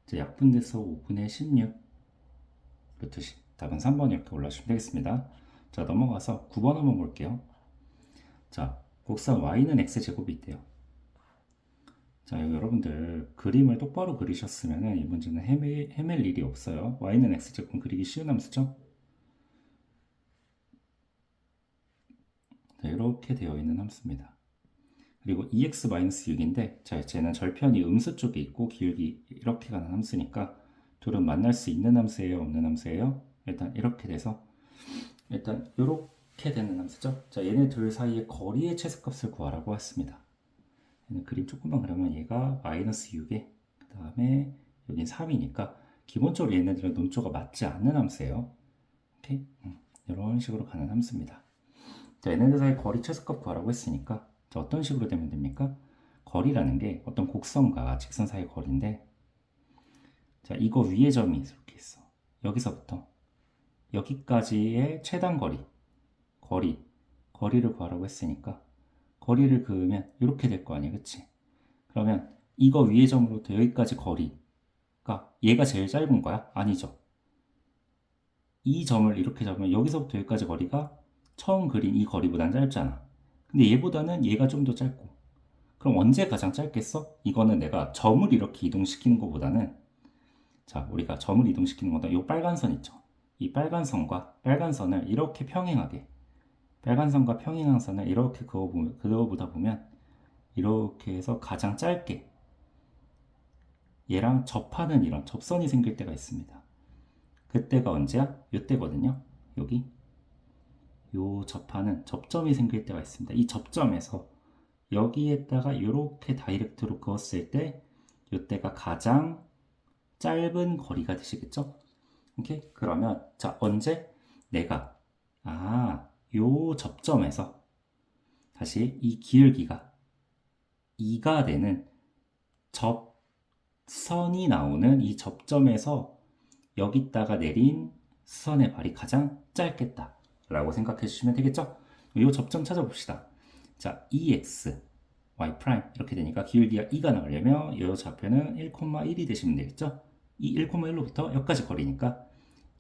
이제 약분돼서 5분의 16 루트 10 답은 3번 이렇게 올라주시면 되겠습니다. 자 넘어가서 9번 한번 볼게요. 자 곡선 y는 x제곱이 있대요. 자 여기 여러분들 그림을 똑바로 그리셨으면 이 문제는 헤맬 일이 없어요. y는 x제곱 그리기 쉬운 함수죠. 자, 이렇게 되어 있는 함수입니다. 그리고 2x-6인데 자 쟤는 절편이 음수 쪽에 있고 기울기 이렇게 가는 함수니까 둘은 만날 수 있는 함수예요, 없는 함수예요? 일단 이렇게 돼서 일단 이렇게 되는 함수죠. 자 얘네 둘 사이의 거리의 최소값을 구하라고 했습니다. 얘는 그림 조금만 그려면 얘가 마이너스 6에 그 다음에 여긴 3이니까 기본적으로 얘네들은 논조가 맞지 않는 함수예요. 오케이? 이런 식으로 가는 함수입니다. 자, 얘네들 사이 거리 최소값 구하라고 했으니까 자, 어떤 식으로 되면 됩니까? 거리라는 게 어떤 곡선과 직선 사이의 거리인데 자 이거 위에 점이 이렇게 있어. 여기서부터 여기까지의 최단 거리를 구하라고 했으니까 거리를 그으면 이렇게 될 거 아니야, 그치? 그러면 이거 위의 점으로부터 여기까지 거리가 얘가 제일 짧은 거야? 아니죠. 이 점을 이렇게 잡으면 여기서부터 여기까지 거리가 처음 그린 이 거리보단 짧잖아. 근데 얘보다는 얘가 좀 더 짧고. 그럼 언제 가장 짧겠어? 이거는 내가 점을 이렇게 이동시키는 것보다는 자, 우리가 점을 이동시키는 것보다 이 빨간 선 있죠. 이 빨간 선과 빨간 선을 이렇게 평행하게 빨간 선과 평행한 선을 이렇게 그어보다 보면 이렇게 해서 가장 짧게 얘랑 접하는 이런 접선이 생길 때가 있습니다. 그때가 언제야? 이때거든요. 여기 요 접하는 접점이 생길 때가 있습니다. 이 접점에서 여기에다가 이렇게 다이렉트로 그었을 때 이때가 가장 짧은 거리가 되시겠죠? 오케이? 그러면 자 언제 내가 요 접점에서 다시 이 기울기가 2가 되는 접선이 나오는 이 접점에서 여기다가 내린 수선의 발이 가장 짧겠다 라고 생각해 주시면 되겠죠? 이 접점 찾아봅시다. 자 2x y 프라임 이렇게 되니까 기울기가 2가 나오려면 이 좌표는 1,1이 되시면 되겠죠? 이 1,1로부터 여기까지 거리니까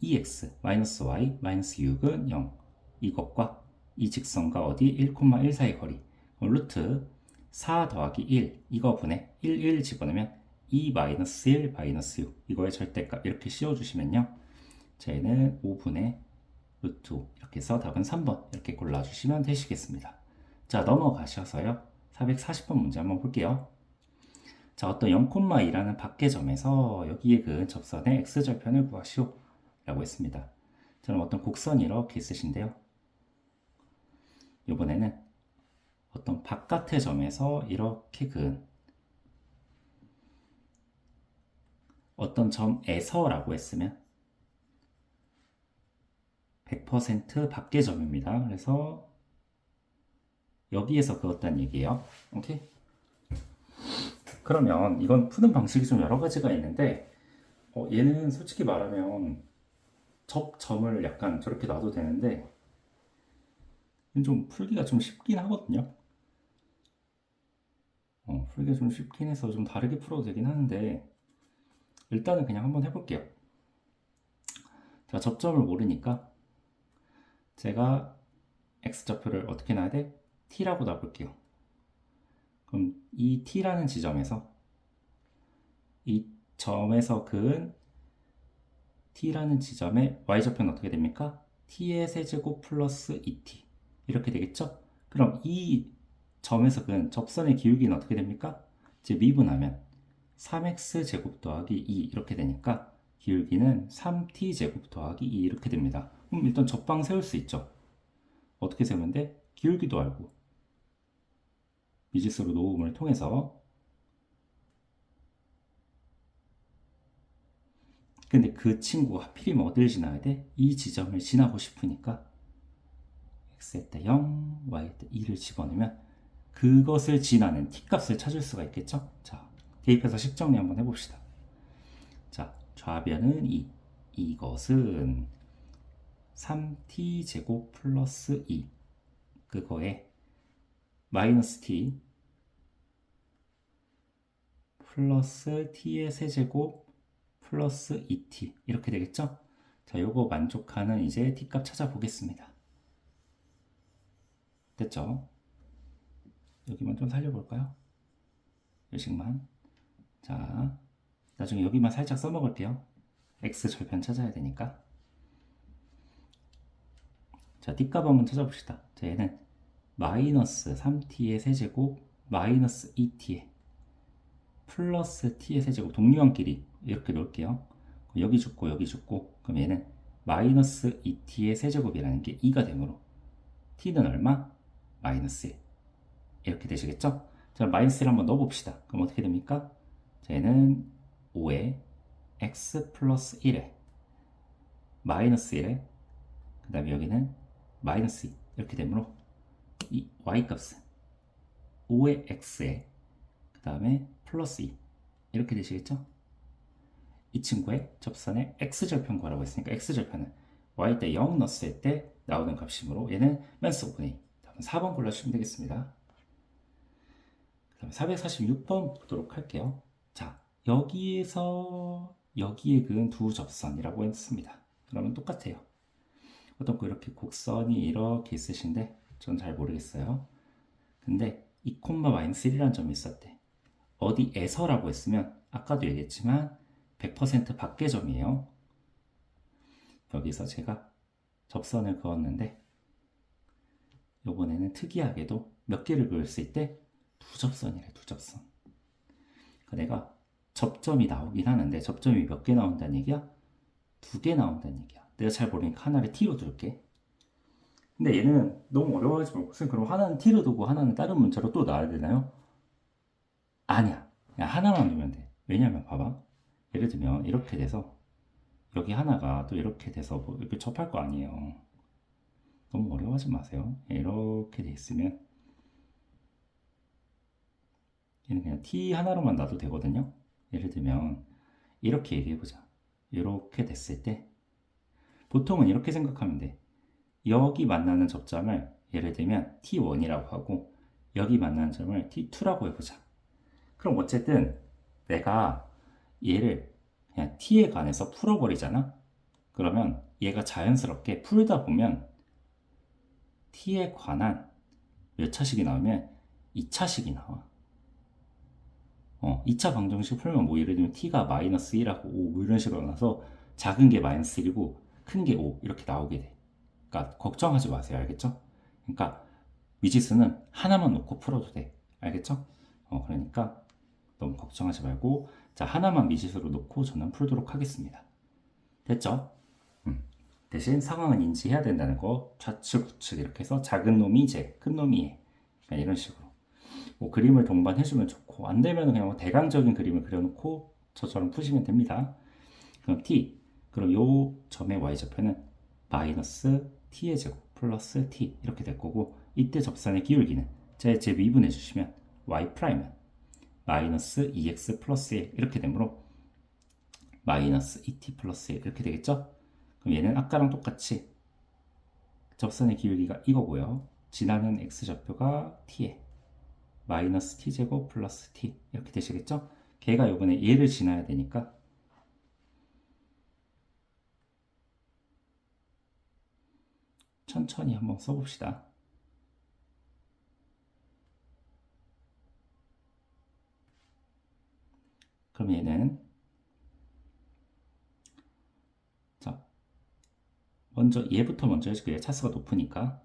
2x 마이너스 y 마이너스 6은 0 이것과 이 직선과 어디 1,1 사이 거리 루트 4 더하기 1 이거 분의 1 집어넣으면 2 마이너스 1 마이너스 6 이거의 절대값 이렇게 씌워주시면요 저희는 5분의 루트 5 이렇게 해서 답은 3번 이렇게 골라주시면 되시겠습니다. 자 넘어가셔서요 440번 문제 한번 볼게요. 자 어떤 0,2라는 밖의 점에서 여기에 그은 접선의 x절편을 구하시오 라고 했습니다. 저는 어떤 곡선이 이렇게 있으신데요 이번에는 어떤 바깥의 점에서 이렇게 그은 어떤 점에서라고 했으면 100% 밖의 점입니다. 그래서 여기에서 그었다는 얘기예요. 오케이? 그러면 이건 푸는 방식이 좀 여러 가지가 있는데 얘는 솔직히 말하면 접점을 약간 저렇게 놔도 되는데 좀 풀기가 좀 쉽긴 하거든요. 풀기가 좀 쉽긴 해서 좀 다르게 풀어도 되긴 하는데 일단은 그냥 한번 해볼게요. 자, 접점을 모르니까 제가 x좌표를 어떻게 놔야 돼? t라고 놔볼게요. 그럼 이 t라는 지점에서 이 점에서 그은 t라는 지점의 y좌표는 어떻게 됩니까? t의 세제곱 플러스 2t 이렇게 되겠죠? 그럼 이 점에서 그은 접선의 기울기는 어떻게 됩니까? 이제 미분하면 3x 제곱 더하기 2 이렇게 되니까 기울기는 3t 제곱 더하기 2 이렇게 됩니다. 그럼 일단 접방 세울 수 있죠. 어떻게 세우면 돼? 기울기도 알고 미지수로 놓음을 통해서 근데 그 친구가 하필이면 어딜 지나야 돼? 이 지점을 지나고 싶으니까 x에 때 0, y에 때 2를 집어넣으면 그것을 지나는 t값을 찾을 수가 있겠죠? 자, 대입해서 식정리 한번 해봅시다. 자, 좌변은 2. 이것은 3t제곱 플러스 2. 그거에 마이너스 t 플러스 t의 세제곱 플러스 2t 이렇게 되겠죠? 자, 요거 만족하는 이제 t값 찾아보겠습니다. 됐죠? 여기만 좀 살려볼까요? 요식만. 자, 나중에 여기만 살짝 써먹을게요. x 절편 찾아야 되니까. 자, t값 한번 찾아봅시다. 자, 얘는 마이너스 3t의 세제곱 마이너스 2t의 플러스 t의 세제곱 동류항끼리 이렇게 놓을게요. 여기 죽고 여기 죽고 그럼 얘는 마이너스 2t의 세제곱이라는 게 2가 되므로 t는 얼마? 마이너스 1 이렇게 되시겠죠? 자, 마이너스 1 한번 넣어봅시다. 그럼 어떻게 됩니까? 자, 얘는 5에 x 플러스 1에 마이너스 1에 그 다음에 여기는 마이너스 2 이렇게 되므로 이 y값은 5의 x에 그 다음에 플러스 2 이렇게 되시겠죠? 이 친구의 접선의 x절편 구하라고 했으니까 x절편은 y 때 0 넣었을 때 나오는 값이므로 얘는 마이너스 5분의 2. 다음 4번 골라주시면 되겠습니다. 그 다음에 446번 보도록 할게요. 자, 여기에서 여기에 그은 두 접선이라고 했습니다. 그러면 똑같아요. 어떤 거 이렇게 곡선이 이렇게 있으신데 전 잘 모르겠어요. 근데 2, 마이너스 1이라는 점이 있었대. 어디에서라고 했으면 아까도 얘기했지만 100% 밖의 점이에요. 여기서 제가 접선을 그었는데 이번에는 특이하게도 몇 개를 그을 수 있대? 두 접선이래, 두 접선. 그러니까 내가 접점이 나오긴 하는데 접점이 몇 개 나온다는 얘기야? 2개 나온다는 얘기야. 내가 잘 모르니까 하나를 t로 둘게. 근데 얘는 너무 어려워하지 말고 그럼 하나는 t로 두고 하나는 다른 문자로 또 놔야 되나요? 아니야. 그냥 하나만 두면 돼. 왜냐면 봐봐. 예를 들면 이렇게 돼서 여기 하나가 또 이렇게 돼서 뭐 이렇게 접할 거 아니에요. 너무 어려워하지 마세요. 이렇게 돼 있으면 얘는 그냥 t 하나로만 놔도 되거든요. 예를 들면 이렇게 얘기해보자. 이렇게 됐을 때 보통은 이렇게 생각하면 돼. 여기 만나는 접점을 예를 들면 t1이라고 하고 여기 만나는 점을 t2라고 해보자. 그럼 어쨌든 내가 얘를 그냥 t에 관해서 풀어버리잖아. 그러면 얘가 자연스럽게 풀다 보면 t에 관한 몇 차식이 나오면 2차식이 나와. 2차 방정식 풀면 뭐 예를 들면 t가 마이너스 1하고 5 뭐 이런 식으로 나와서 작은 게 마이너스 1이고 큰 게 5 이렇게 나오게 돼. 그러니까 걱정하지 마세요. 알겠죠? 그러니까 미지수는 하나만 놓고 풀어도 돼. 알겠죠? 그러니까 너무 걱정하지 말고 자 하나만 미지수로 놓고 저는 풀도록 하겠습니다. 됐죠? 대신 상황은 인지해야 된다는 거 좌측 우측 이렇게 해서 작은 놈이 제, 큰 놈이 얘 이런 식으로 뭐 그림을 동반해주면 좋고 안 되면 그냥 대강적인 그림을 그려놓고 저처럼 푸시면 됩니다. 그럼 t 그럼 요 점의 y좌표는 마이너스 t의 제곱 플러스 t 이렇게 될 거고 이때 접선의 기울기는 제 미분해 주시면 y 프라임은 마이너스 2x 플러스 1 이렇게 되므로 마이너스 2t 플러스 1 이렇게 되겠죠? 그럼 얘는 아까랑 똑같이 접선의 기울기가 이거고요. 지나는 x좌표가 t에 마이너스 t제곱 플러스 t 이렇게 되시겠죠? 걔가 요번에 얘를 지나야 되니까 천천히 한번 써봅시다. 그럼 얘는 자 먼저 얘부터 먼저 해줄게요. 차수가 높으니까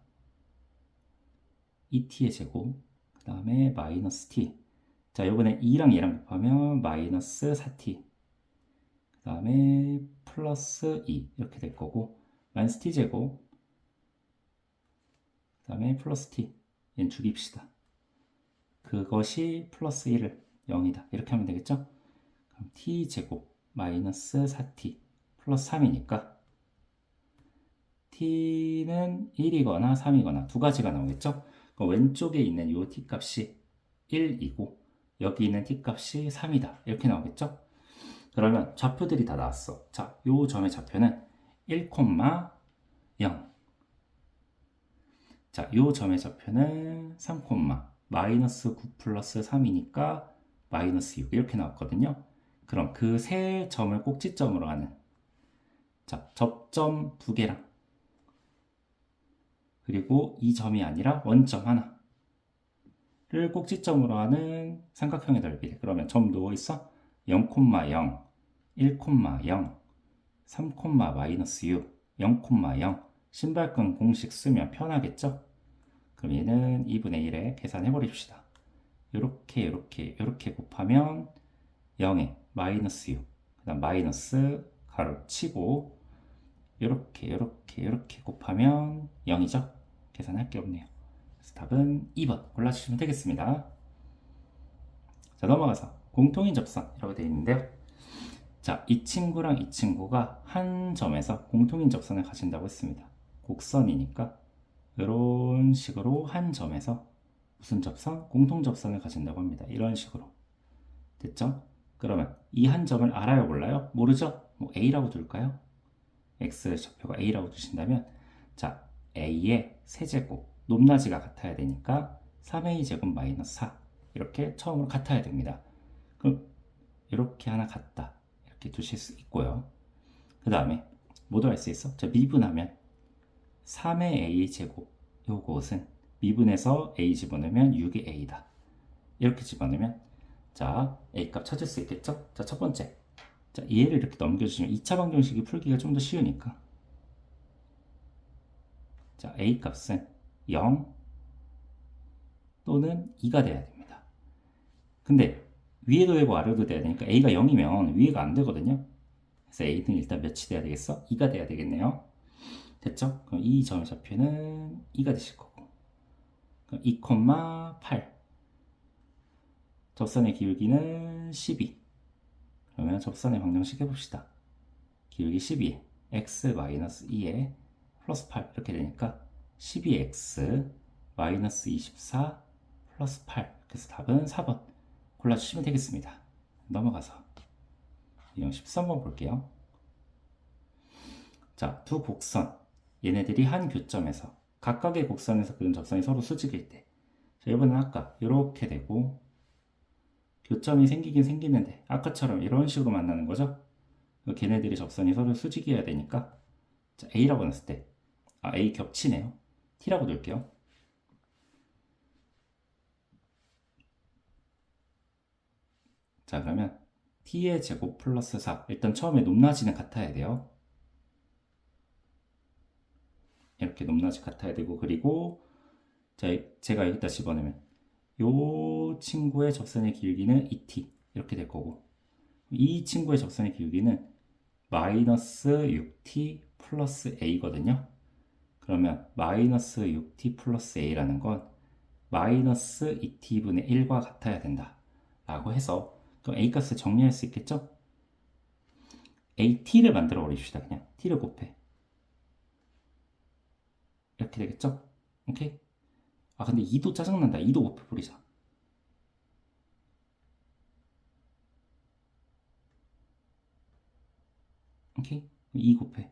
2t의 제곱 그 다음에 마이너스 t 자 요번에 2랑 얘랑 곱하면 마이너스 4t 그 다음에 플러스 2 이렇게 될 거고 마이너스 t 제곱 그 다음에 플러스 t 얘는 죽입시다. 그것이 플러스 1을 0이다 이렇게 하면 되겠죠? 그럼 t 제곱 마이너스 4t 플러스 3이니까 t는 1이거나 3이거나 두 가지가 나오겠죠? 그럼 왼쪽에 있는 이 t 값이 1이고 여기 있는 t 값이 3이다. 이렇게 나오겠죠? 그러면 좌표들이 다 나왔어. 자, 요 점의 좌표는 1, 0. 자, 요 점의 좌표는 3, 마이너스 9 플러스 3이니까 마이너스 6 이렇게 나왔거든요. 그럼 그 세 점을 꼭지점으로 하는 자, 접점 두 개랑 그리고 이 점이 아니라 원점 하나를 꼭지점으로 하는 삼각형의 넓이래. 그러면 점 누워 있어? 0, 0, 1, 0, 3, 마이너스 6, 0, 0. 신발끈 공식 쓰면 편하겠죠? 그럼 얘는 2분의 1에 계산해 버립시다. 요렇게 곱하면 0에 마이너스 6, 그 다음 마이너스 가로 치고 요렇게 곱하면 0이죠? 계산할 게 없네요. 그래서 답은 2번 골라주시면 되겠습니다. 자, 넘어가서 공통인 접선이라고 되어 있는데요. 자, 이 친구랑 이 친구가 한 점에서 공통인 접선을 가진다고 했습니다. 곡선이니까 이런 식으로 한 점에서 무슨 접선? 공통 접선을 가진다고 합니다. 이런 식으로. 됐죠? 그러면 이 한 점을 알아요, 몰라요? 모르죠? 뭐 A라고 둘까요? X의 좌표가 A라고 두신다면 자, A의 세제곱 높낮이가 같아야 되니까 3A 제곱 마이너스 4 이렇게 처음으로 같아야 됩니다. 그럼 이렇게 하나 같다 이렇게 두실 수 있고요. 그 다음에 뭐도 할 수 있어? 자, 미분하면 3의 A 제곱 요것은 미분해서 A 집어넣으면 6의 A다 이렇게 집어넣으면 자, A 값 찾을 수 있겠죠? 자, 첫 번째 자, 얘를 이렇게 넘겨주시면 2차 방정식이 풀기가 좀 더 쉬우니까 자, A 값은 0 또는 2가 돼야 됩니다. 근데 위에도 되고 아래도 돼야 되니까 A가 0이면 위에가 안 되거든요. 그래서 A는 일단 몇이 돼야 되겠어? 2가 돼야 되겠네요. 됐죠? 그럼 이 점의 좌표는 2가 되실 거고 그럼 2,8 접선의 기울기는 12 그러면 접선의 방정식 해봅시다. 기울기 12 x-2에 플러스 8 이렇게 되니까 12x 마이너스 24 플러스 8 그래서 답은 4번 골라주시면 되겠습니다. 넘어가서 유형 13번 볼게요. 자, 두 곡선 얘네들이 한 교점에서 각각의 곡선에서 그은 접선이 서로 수직일 때 자, 이번엔 아까 이렇게 되고 교점이 생기긴 생기는데 아까처럼 이런 식으로 만나는 거죠. 걔네들이 접선이 서로 수직이어야 되니까 자, A라고 놨을 때 A 겹치네요. T라고 둘게요. 자, 그러면 T의 제곱 플러스 4 일단 처음에 높낮이는 같아야 돼요. 이렇게 높낮이 같아야 되고 그리고 자, 제가 여기다 집어넣으면 이 친구의 접선의 길기는 2t 이렇게 될 거고 이 친구의 접선의 길기는 마이너스 6t 플러스 a거든요. 그러면 마이너스 6t 플러스 a라는 건 마이너스 2t분의 1과 같아야 된다 라고 해서 그럼 a 값을 정리할 수 있겠죠? at를 만들어 버립시다. 그냥 t를 곱해 이렇게 되겠죠? 오케이? 아, 근데 2도 짜증난다. 2도 곱해 버리자. 오케이? 2 곱해.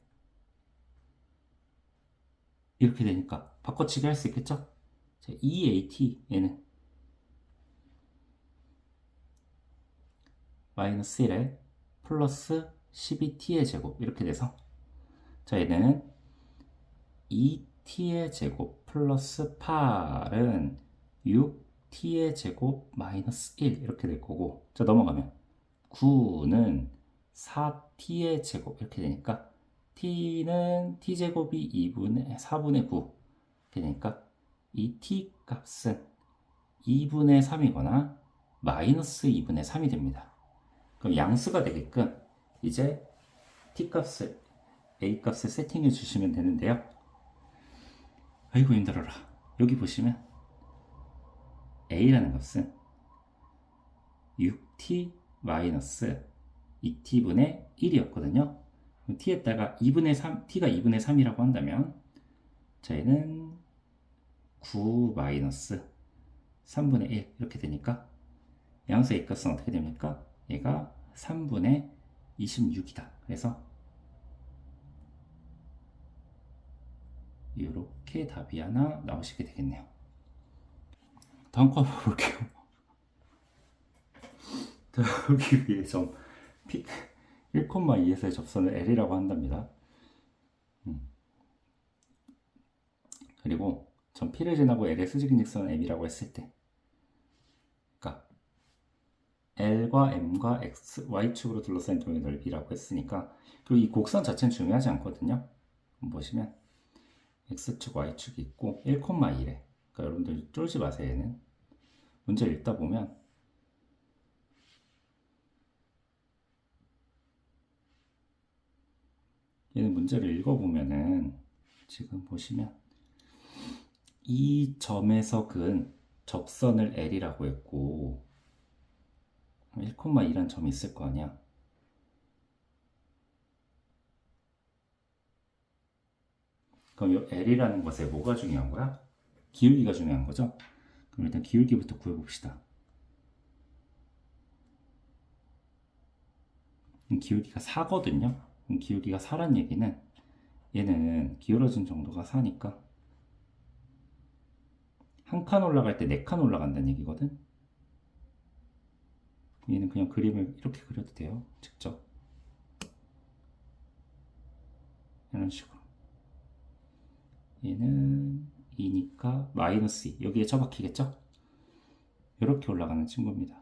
이렇게 되니까 바꿔치기 할 수 있겠죠? 자, 2at 얘는 마이너스 1에 플러스 12t의 제곱 이렇게 돼서 자, 얘는 2t의 제곱 플러스 8은 6t의 제곱 마이너스 1 이렇게 될 거고 자, 넘어가면 9는 4t의 제곱 이렇게 되니까 t는 t제곱이 4분의 9 이렇게 되니까 이 t 값은 2분의 3이거나 마이너스 2분의 3이 됩니다. 그럼 양수가 되게끔 이제 t 값을 a 값을 세팅해 주시면 되는데요. 아이고 힘들어라. 여기 보시면 a라는 값은 6t 마이너스 2t분의 1이었거든요. t에다가 2분의 3, t가 2분의 3이라고 한다면 저희는 9 마이너스 3분의 1 이렇게 되니까 양수의 값은 어떻게 됩니까? 얘가 3분의 26이다. 그래서 이렇게 답이 하나 나오시게 되겠네요. 다음 거 볼게요. 여기 위에 점 1,2에서의 접선을 L이라고 한답니다. 그리고 점 P를 지나고 L의 수직인 직선은 M이라고 했을 때, 그러니까 L과 M과 X, Y축으로 둘러싸인 동의 넓이라고 했으니까, 그리고 이 곡선 자체는 중요하지 않거든요. 보시면 X축, Y축이 있고 1,1에, 그러니까 여러분들 쫄지 마세요. 얘는 문제를 읽다 보면 얘는 문제를 읽어보면은 지금 보시면 이 점에서 그은 접선을 L이라고 했고 1,2란 점이 있을 거 아니야. 그럼 이 L이라는 것에 뭐가 중요한 거야? 기울기가 중요한 거죠? 그럼 일단 기울기부터 구해봅시다. 기울기가 4거든요. 기울기가 4란 얘기는 얘는 기울어진 정도가 4니까 한 칸 올라갈 때 4칸 올라간다는 얘기거든. 얘는 그냥 그림을 이렇게 그려도 돼요. 직접 이런 식으로. 얘는 2니까 마이너스 2 여기에 처박히겠죠? 이렇게 올라가는 친구입니다.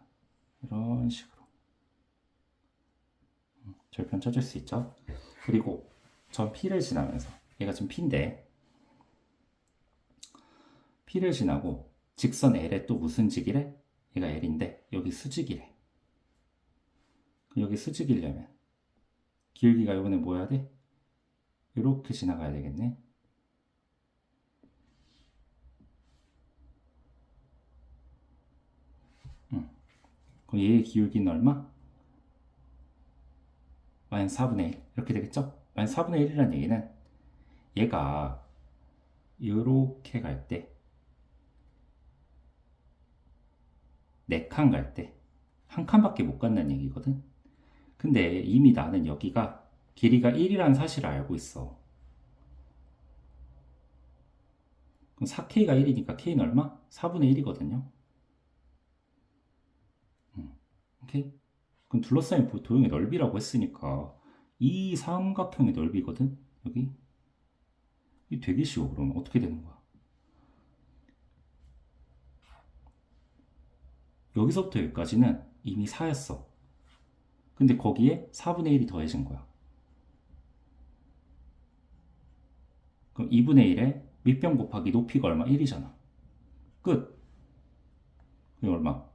이런 식으로 절편 쳐줄 수 있죠. 그리고 전 P를 지나면서 얘가 지금 P인데 P를 지나고 직선 L에 또 무슨 직이래? 얘가 L인데 여기 수직이래. 여기 수직이려면 기울기가 이번에 뭐 해야 돼? 이렇게 지나가야 되겠네. 그럼 얘의 기울기는 얼마? 마이너스 4분의 1 이렇게 되겠죠? 마이너스 4분의 1이라는 얘기는 얘가 이렇게 갈 때 4칸 갈 때 한 칸밖에 못 간다는 얘기거든. 근데 이미 나는 여기가 길이가 1이라는 사실을 알고 있어. 그럼 4K가 1이니까 K는 얼마? 4분의 1이거든요. 오케이? 그럼 둘러싸인 도형의 넓이라고 했으니까 이 삼각형의 넓이거든. 여기 이 되게 쉬워. 그러면 어떻게 되는 거야? 여기서부터 여기까지는 이미 4였어. 근데 거기에 4분의 1이 더해진 거야. 그럼 2분의 1에 밑변 곱하기 높이가 얼마? 1이잖아. 끝. 그게 얼마?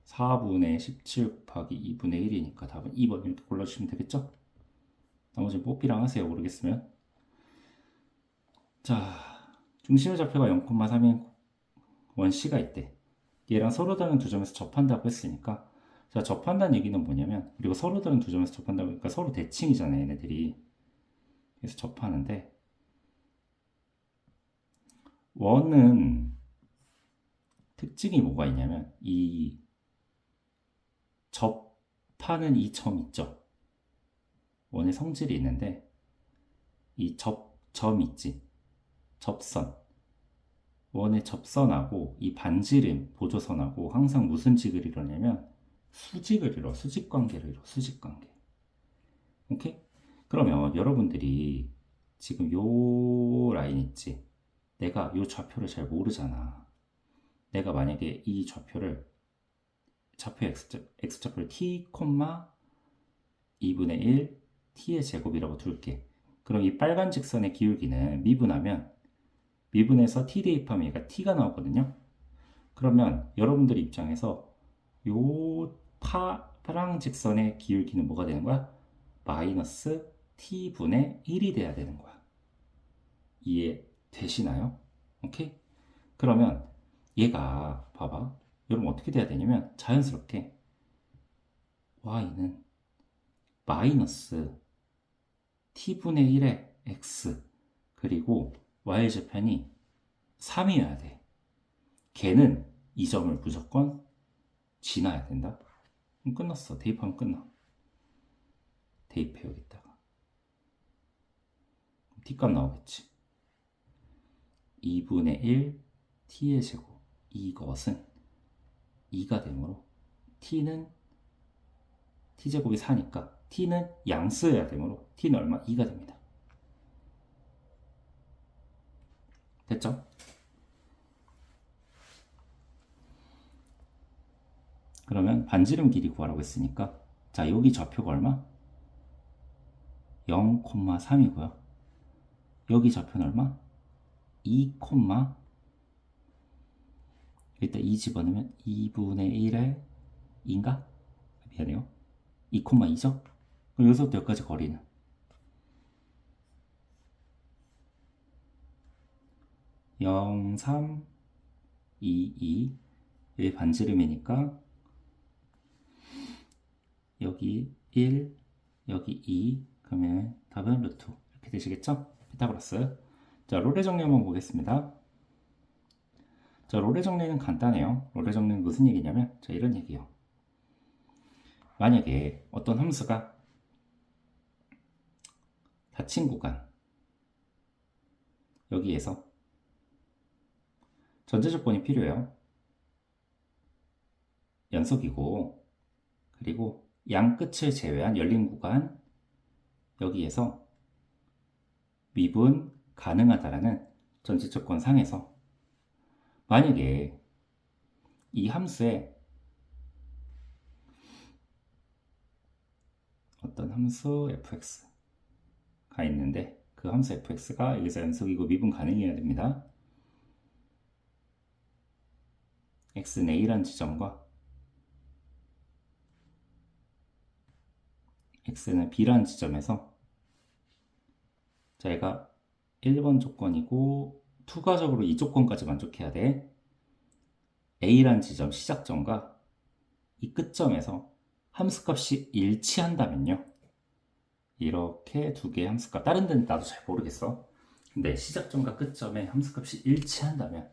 4분의 17 곱하기 2분의 1이니까 답은 2번 이렇게 골라주시면 되겠죠? 나머지 뽑기랑 하세요. 모르겠으면. 자, 중심의 좌표가 0,3인 원C가 있대. 얘랑 서로 다른 두 점에서 접한다고 했으니까, 자, 접한다는 얘기는 뭐냐면, 그리고 서로 다른 두 점에서 접한다고 하니까 서로 대칭이잖아요, 얘네들이. 그래서 접하는데, 원은 특징이 뭐가 있냐면, 이 접하는 이 점 있죠? 원의 성질이 있는데, 이 점 있지? 접선. 원의 접선하고 이 반지름 보조선하고 항상 무슨 직을 이루냐면 수직을 이뤄. 수직 관계를 이뤄. 수직 관계. 오케이? 그러면 여러분들이 지금 요 라인 있지? 내가 요 좌표를 잘 모르잖아. 내가 만약에 이 좌표를 좌표 x좌표를 t, 2분의 1 t의 제곱이라고 둘게. 그럼 이 빨간 직선의 기울기는 미분해서 t 대입하면 얘가 t가 나오거든요. 그러면 여러분들 입장에서 요 파랑 직선의 기울기는 뭐가 되는 거야? 마이너스 t분의 1이 돼야 되는 거야. 이해되시나요? 오케이? 그러면 얘가 봐봐. 여러분 어떻게 돼야 되냐면 자연스럽게 y는 마이너스 t분의 1의 x 그리고 y절편이 3이어야 돼. 걔는 이 점을 무조건 지나야 된다. 그럼 끝났어. 대입하면 끝나. 대입해 여기다가 t값 나오겠지. 2분의 1 t의 제곱. 이것은 2가 되므로 t는 t제곱이 4니까 t는 양수여야 되므로 t는 얼마? 2가 됩니다. 됐죠? 그러면 반지름 길이 구하라고 했으니까 자, 여기 좌표가 얼마? 0,3이고요. 여기 좌표는 얼마? 2, 일단 2 집어넣으면 2분의 1의 2인가? 미안해요. 2,2죠? 그럼 여기서부터 여기까지 거리는 0, 3, 2, 2. 여기 반지름이니까 여기 1, 여기 2. 그러면 답은 루트 2. 이렇게 되시겠죠? 피타고라스. 자, 롤의 정리 한번 보겠습니다. 자, 롤의 정리는 간단해요. 롤의 정리는 무슨 얘기냐면 자, 이런 얘기예요. 만약에 어떤 함수가 닫힌 구간 여기에서 전제 조건이 필요해요. 연속이고 그리고 양 끝을 제외한 열린 구간 여기에서 미분 가능하다라는 전제 조건 상에서 만약에 이 함수에 어떤 함수 fx가 있는데 그 함수 fx가 여기서 연속이고 미분 가능해야 됩니다. x는 a라는 지점과 x는 b라는 지점에서 자, 얘가 1번 조건이고 투과적으로 이 조건까지 만족해야 돼. a라는 지점 시작점과 이 끝점에서 함수값이 일치한다면요. 이렇게 두 개의 함수값, 다른 데는 나도 잘 모르겠어. 근데 시작점과 끝점에 함수값이 일치한다면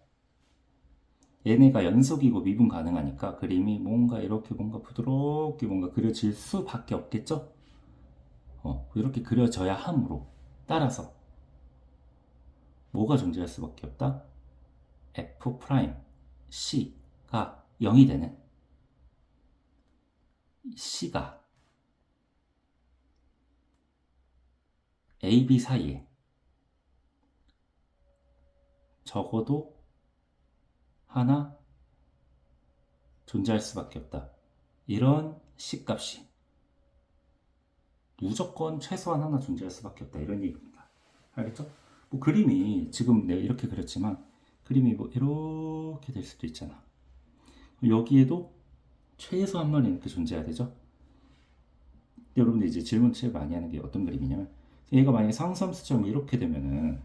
얘네가 연속이고 미분 가능하니까 그림이 뭔가 이렇게 뭔가 부드럽게 뭔가 그려질 수밖에 없겠죠? 이렇게 그려져야 하므로 따라서 뭐가 존재할 수밖에 없다? f 프라임 c가 0이 되는 c가 a, b 사이에 적어도 하나 존재할 수밖에 없다. 이런 c 값이 무조건 최소한 하나 존재할 수밖에 없다. 이런 얘기입니다. 알겠죠? 뭐 그림이 지금 내가 이렇게 그렸지만 그림이 뭐 이렇게 될 수도 있잖아. 여기에도 최소 한 마리 이렇게 존재해야 되죠. 여러분들 이제 질문 제일 많이 하는 게 어떤 그림이냐면 얘가 만약에 상수함수처럼 이렇게 되면은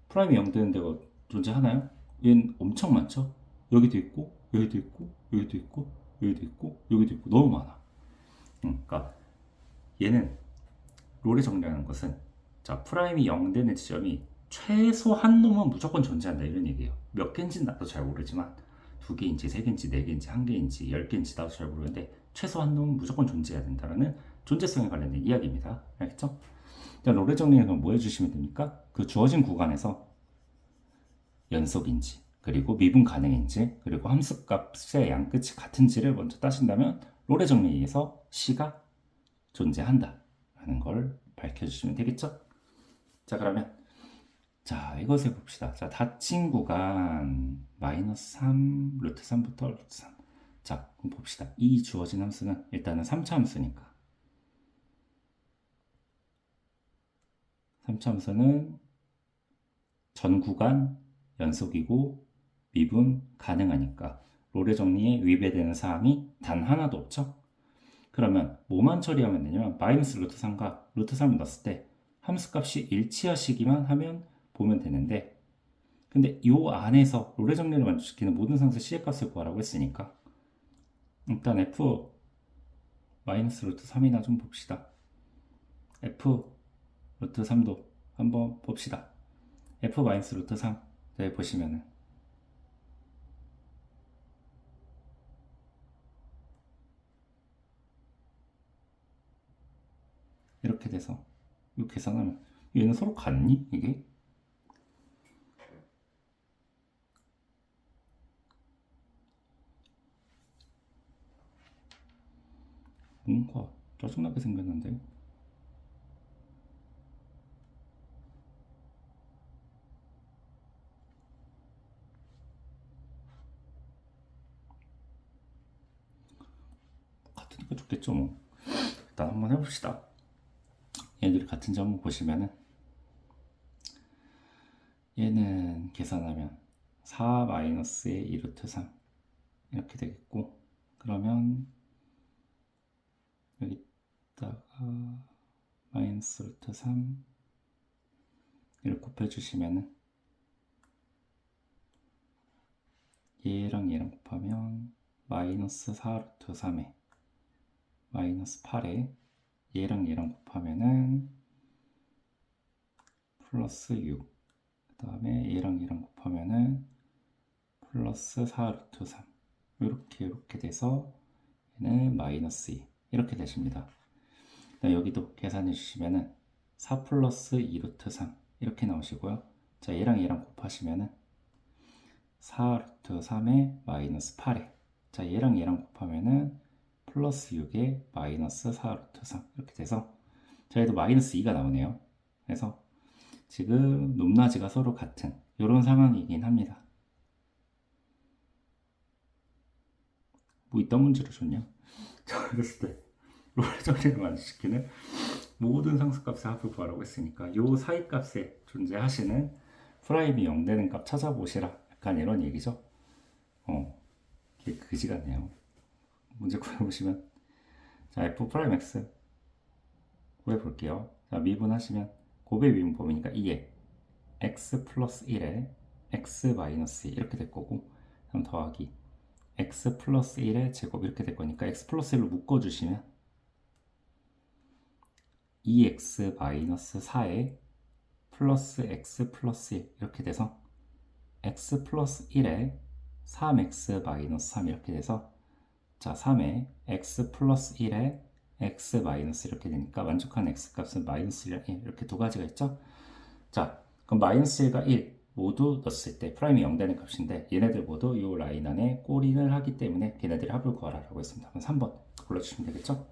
프라임이 0 되는 데가 존재하나요? 얘는 엄청 많죠. 여기도 있고 여기도 있고 여기도 있고 여기도 있고 여기도 있고 너무 많아. 그러니까 얘는 롤에 정리하는 것은 자, 프라임이 0 되는 지점이 최소 한 놈은 무조건 존재한다 이런 얘기예요. 몇 개인지는 나도 잘 모르지만 2개인지 3개인지 4개인지 1개인지 10개인지 나도 잘 모르는데 최소 한 놈은 무조건 존재해야 된다는 존재성에 관련된 이야기입니다. 알겠죠? 자, 롤의 정리는 뭐 해주시면 됩니까? 그 주어진 구간에서 연속인지 그리고 미분 가능인지 그리고 함수값의 양 끝이 같은지를 먼저 따신다면 롤의 정리에서 C가 존재한다 라는 걸 밝혀주시면 되겠죠? 자, 그러면 자, 이것을 봅시다. 자, 닫힌 구간 마이너스 3, 루트 3부터 루트 3. 자, 그럼 봅시다. 이 주어진 함수는 일단은 3차 함수니까 3차 함수는 전 구간 연속이고 미분 가능하니까 롤의 정리에 위배되는 사항이 단 하나도 없죠? 그러면 뭐만 처리하면 되냐면 마이너스 루트 3과 루트 3을 넣었을 때 함수값이 일치하시기만 하면 보면 되는데 근데 이 안에서 롤의 정리를 만족시키는 모든 상수 C의 값을 구하라고 했으니까 일단 F 마이너스 루트 3이나 좀 봅시다. F 루트 3도 한번 봅시다. f 마이너스 루트 3 여기 보시면은 이렇게 돼서 이거 계산하면 얘는 서로 같니? 이게? 뭔가 짜증나게 생겼는데 같으니까 좋겠죠 뭐. 일단 한번 해봅시다. 얘들이 같은지 한번 보시면은 얘는 계산하면 4 마이너스의 2루트 3 이렇게 되겠고, 그러면 여기다가 마이너스 루트 3 이렇게 곱해주시면은 얘랑 얘랑 곱하면 마이너스 4 루트 3에 마이너스 8에 얘랑 얘랑 곱하면은 플러스 6, 그 다음에 얘랑 얘랑 곱하면은 플러스 4 루트 3 이렇게 돼서 얘는 마이너스 2 이렇게 되십니다. 여기도 계산해 주시면은 4 플러스 2 루트 3 이렇게 나오시고요. 자, 얘랑 얘랑 곱하시면은 4 루트 3에 마이너스 8에, 자, 얘랑 얘랑 곱하면은 플러스 6에 마이너스 4 루트 3 이렇게 돼서 저희도 마이너스 2가 나오네요. 그래서 지금 높낮이가 서로 같은 이런 상황이긴 합니다. 뭐 이딴 문제를 줬냐? 자, 그랬을 때 롤 정리를 완수시키는 모든 상수값의 합을 구하라고 했으니까 요 사이값에 존재하시는 프라임이 0 되는 값 찾아보시라, 약간 이런 얘기죠. 이게 그지 같네요. 문제 구해보시면, 자, f 프라임 x 구해볼게요. 자, 미분하시면 곱의 미분법이니까 2에 x 플러스 1에 x 마이너스 2 이렇게 될 거고, 그럼 더하기 x 플러스 1의 제곱 이렇게 될 거니까 x 플러스 1로 묶어주시면 2x 마이너스 4에 플러스 x 플러스 1 이렇게 돼서 x 플러스 1에 3x 마이너스 3 이렇게 돼서, 자, 3에 x 플러스 1에 x 마이너스 이렇게 되니까 만족한 x 값은 마이너스 1, 이렇게 두 가지가 있죠. 자, 그럼 마이너스 1과 1 모두 넣었을 때 프라임이 0 되는 값인데 얘네들 모두 이 라인 안에 꼬린을 하기 때문에 걔네들의 합을 구하라고 했습니다. 그럼 3번 골라주시면 되겠죠?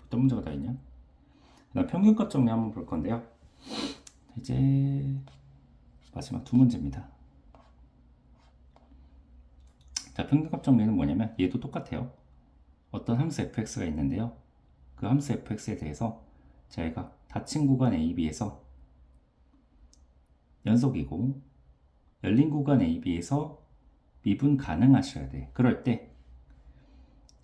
어떤 문제가 다 있냐? 그다음 평균값 정리 한번 볼 건데요. 이제 마지막 두 문제입니다. 자, 평균값 정리는 뭐냐면 얘도 똑같아요. 어떤 함수 fx가 있는데요. 그 함수 fx에 대해서 저희가 닫힌 구간 AB에서 연속이고 열린 구간 AB에서 미분 가능하셔야 돼. 그럴 때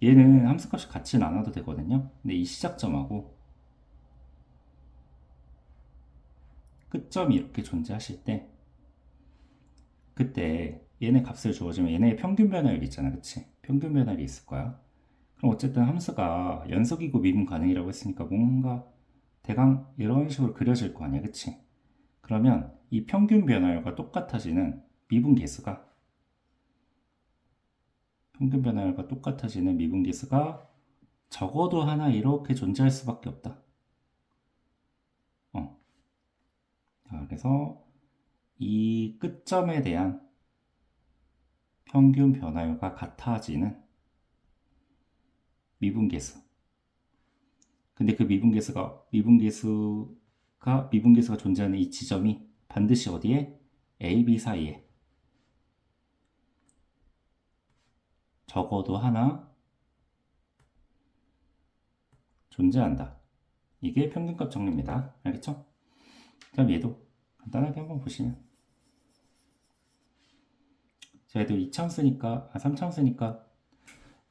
얘는 함수값이 같지는 않아도 되거든요. 근데 이 시작점하고 끝점이 이렇게 존재하실 때, 그때 얘네 값을 주어주면 얘네의 평균 변화율이 있잖아, 그치? 평균 변화율이 있을 거야. 그럼 어쨌든 함수가 연속이고 미분 가능이라고 했으니까 뭔가 대강 이런 식으로 그려질 거 아니야, 그치? 그러면 이 평균 변화율과 똑같아지는 미분 계수가 적어도 하나 이렇게 존재할 수밖에 없다. 자, 그래서 이 끝점에 대한 평균 변화율과 같아지는 미분계수. 근데 그 미분계수가 존재하는 이 지점이 반드시 어디에? A, B 사이에 적어도 하나 존재한다. 이게 평균값 정리입니다. 알겠죠? 그럼 얘도 간단하게 한번 보시면, 저희도 2차함수니까 3차함수니까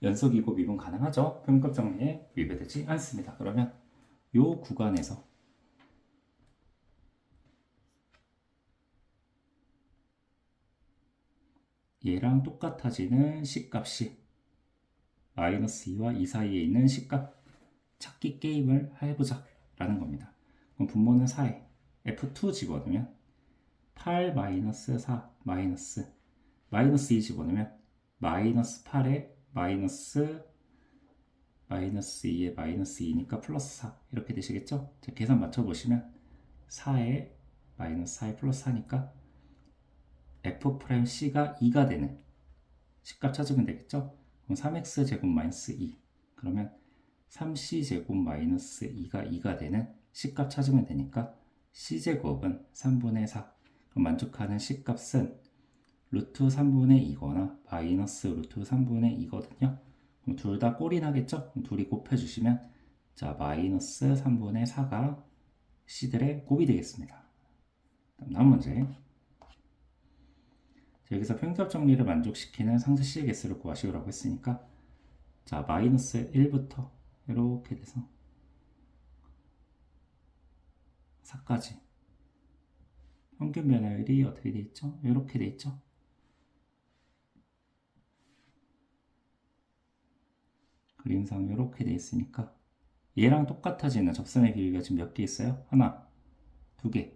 연속이고 미분 가능하죠. 평균값 정리에 위배되지 않습니다. 그러면 이 구간에서 얘랑 똑같아지는 C값이 마이너스 2와 2 사이에 있는 C값 찾기 게임을 해보자 라는 겁니다. 그럼 분모는 4에 F2 집어넣으면 8 마이너스 4 마이너스 2 집어넣으면 마이너스 8에 마이너스 2에 마이너스 2니까 플러스 4 이렇게 되시겠죠? 자, 계산 맞춰보시면 4에 마이너스 4에 플러스 4니까 F'C가 2가 되는 식값 찾으면 되겠죠? 그럼 3x 제곱 마이너스 2 그러면 3c 제곱 마이너스 2가 2가 되는 C값 찾으면 되니까 C제곱은 3분의 4 그럼 만족하는 C값은 루트 3분의 2거나 마이너스 루트 3분의 2거든요. 그럼 둘 다 꼴이 나겠죠? 그럼 둘이 곱해주시면 자 마이너스 3분의 4가 C들의 곱이 되겠습니다. 다음 문제. 자, 여기서 평균값 정리를 만족시키는 상수 C의 개수를 구하시오라고 했으니까 자 마이너스 1부터 이렇게 돼서 4까지 평균 변화율이 어떻게 돼 있죠? 이렇게 돼 있죠? 그림상 이렇게 돼 있으니까 얘랑 똑같아지는 접선의 길이가 지금 몇 개 있어요? 하나, 두 개,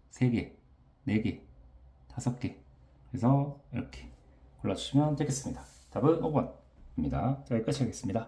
세 개, 네 개, 다섯 개. 그래서 이렇게 골라주시면 되겠습니다. 답은 5번입니다. 자, 여기까지 하겠습니다.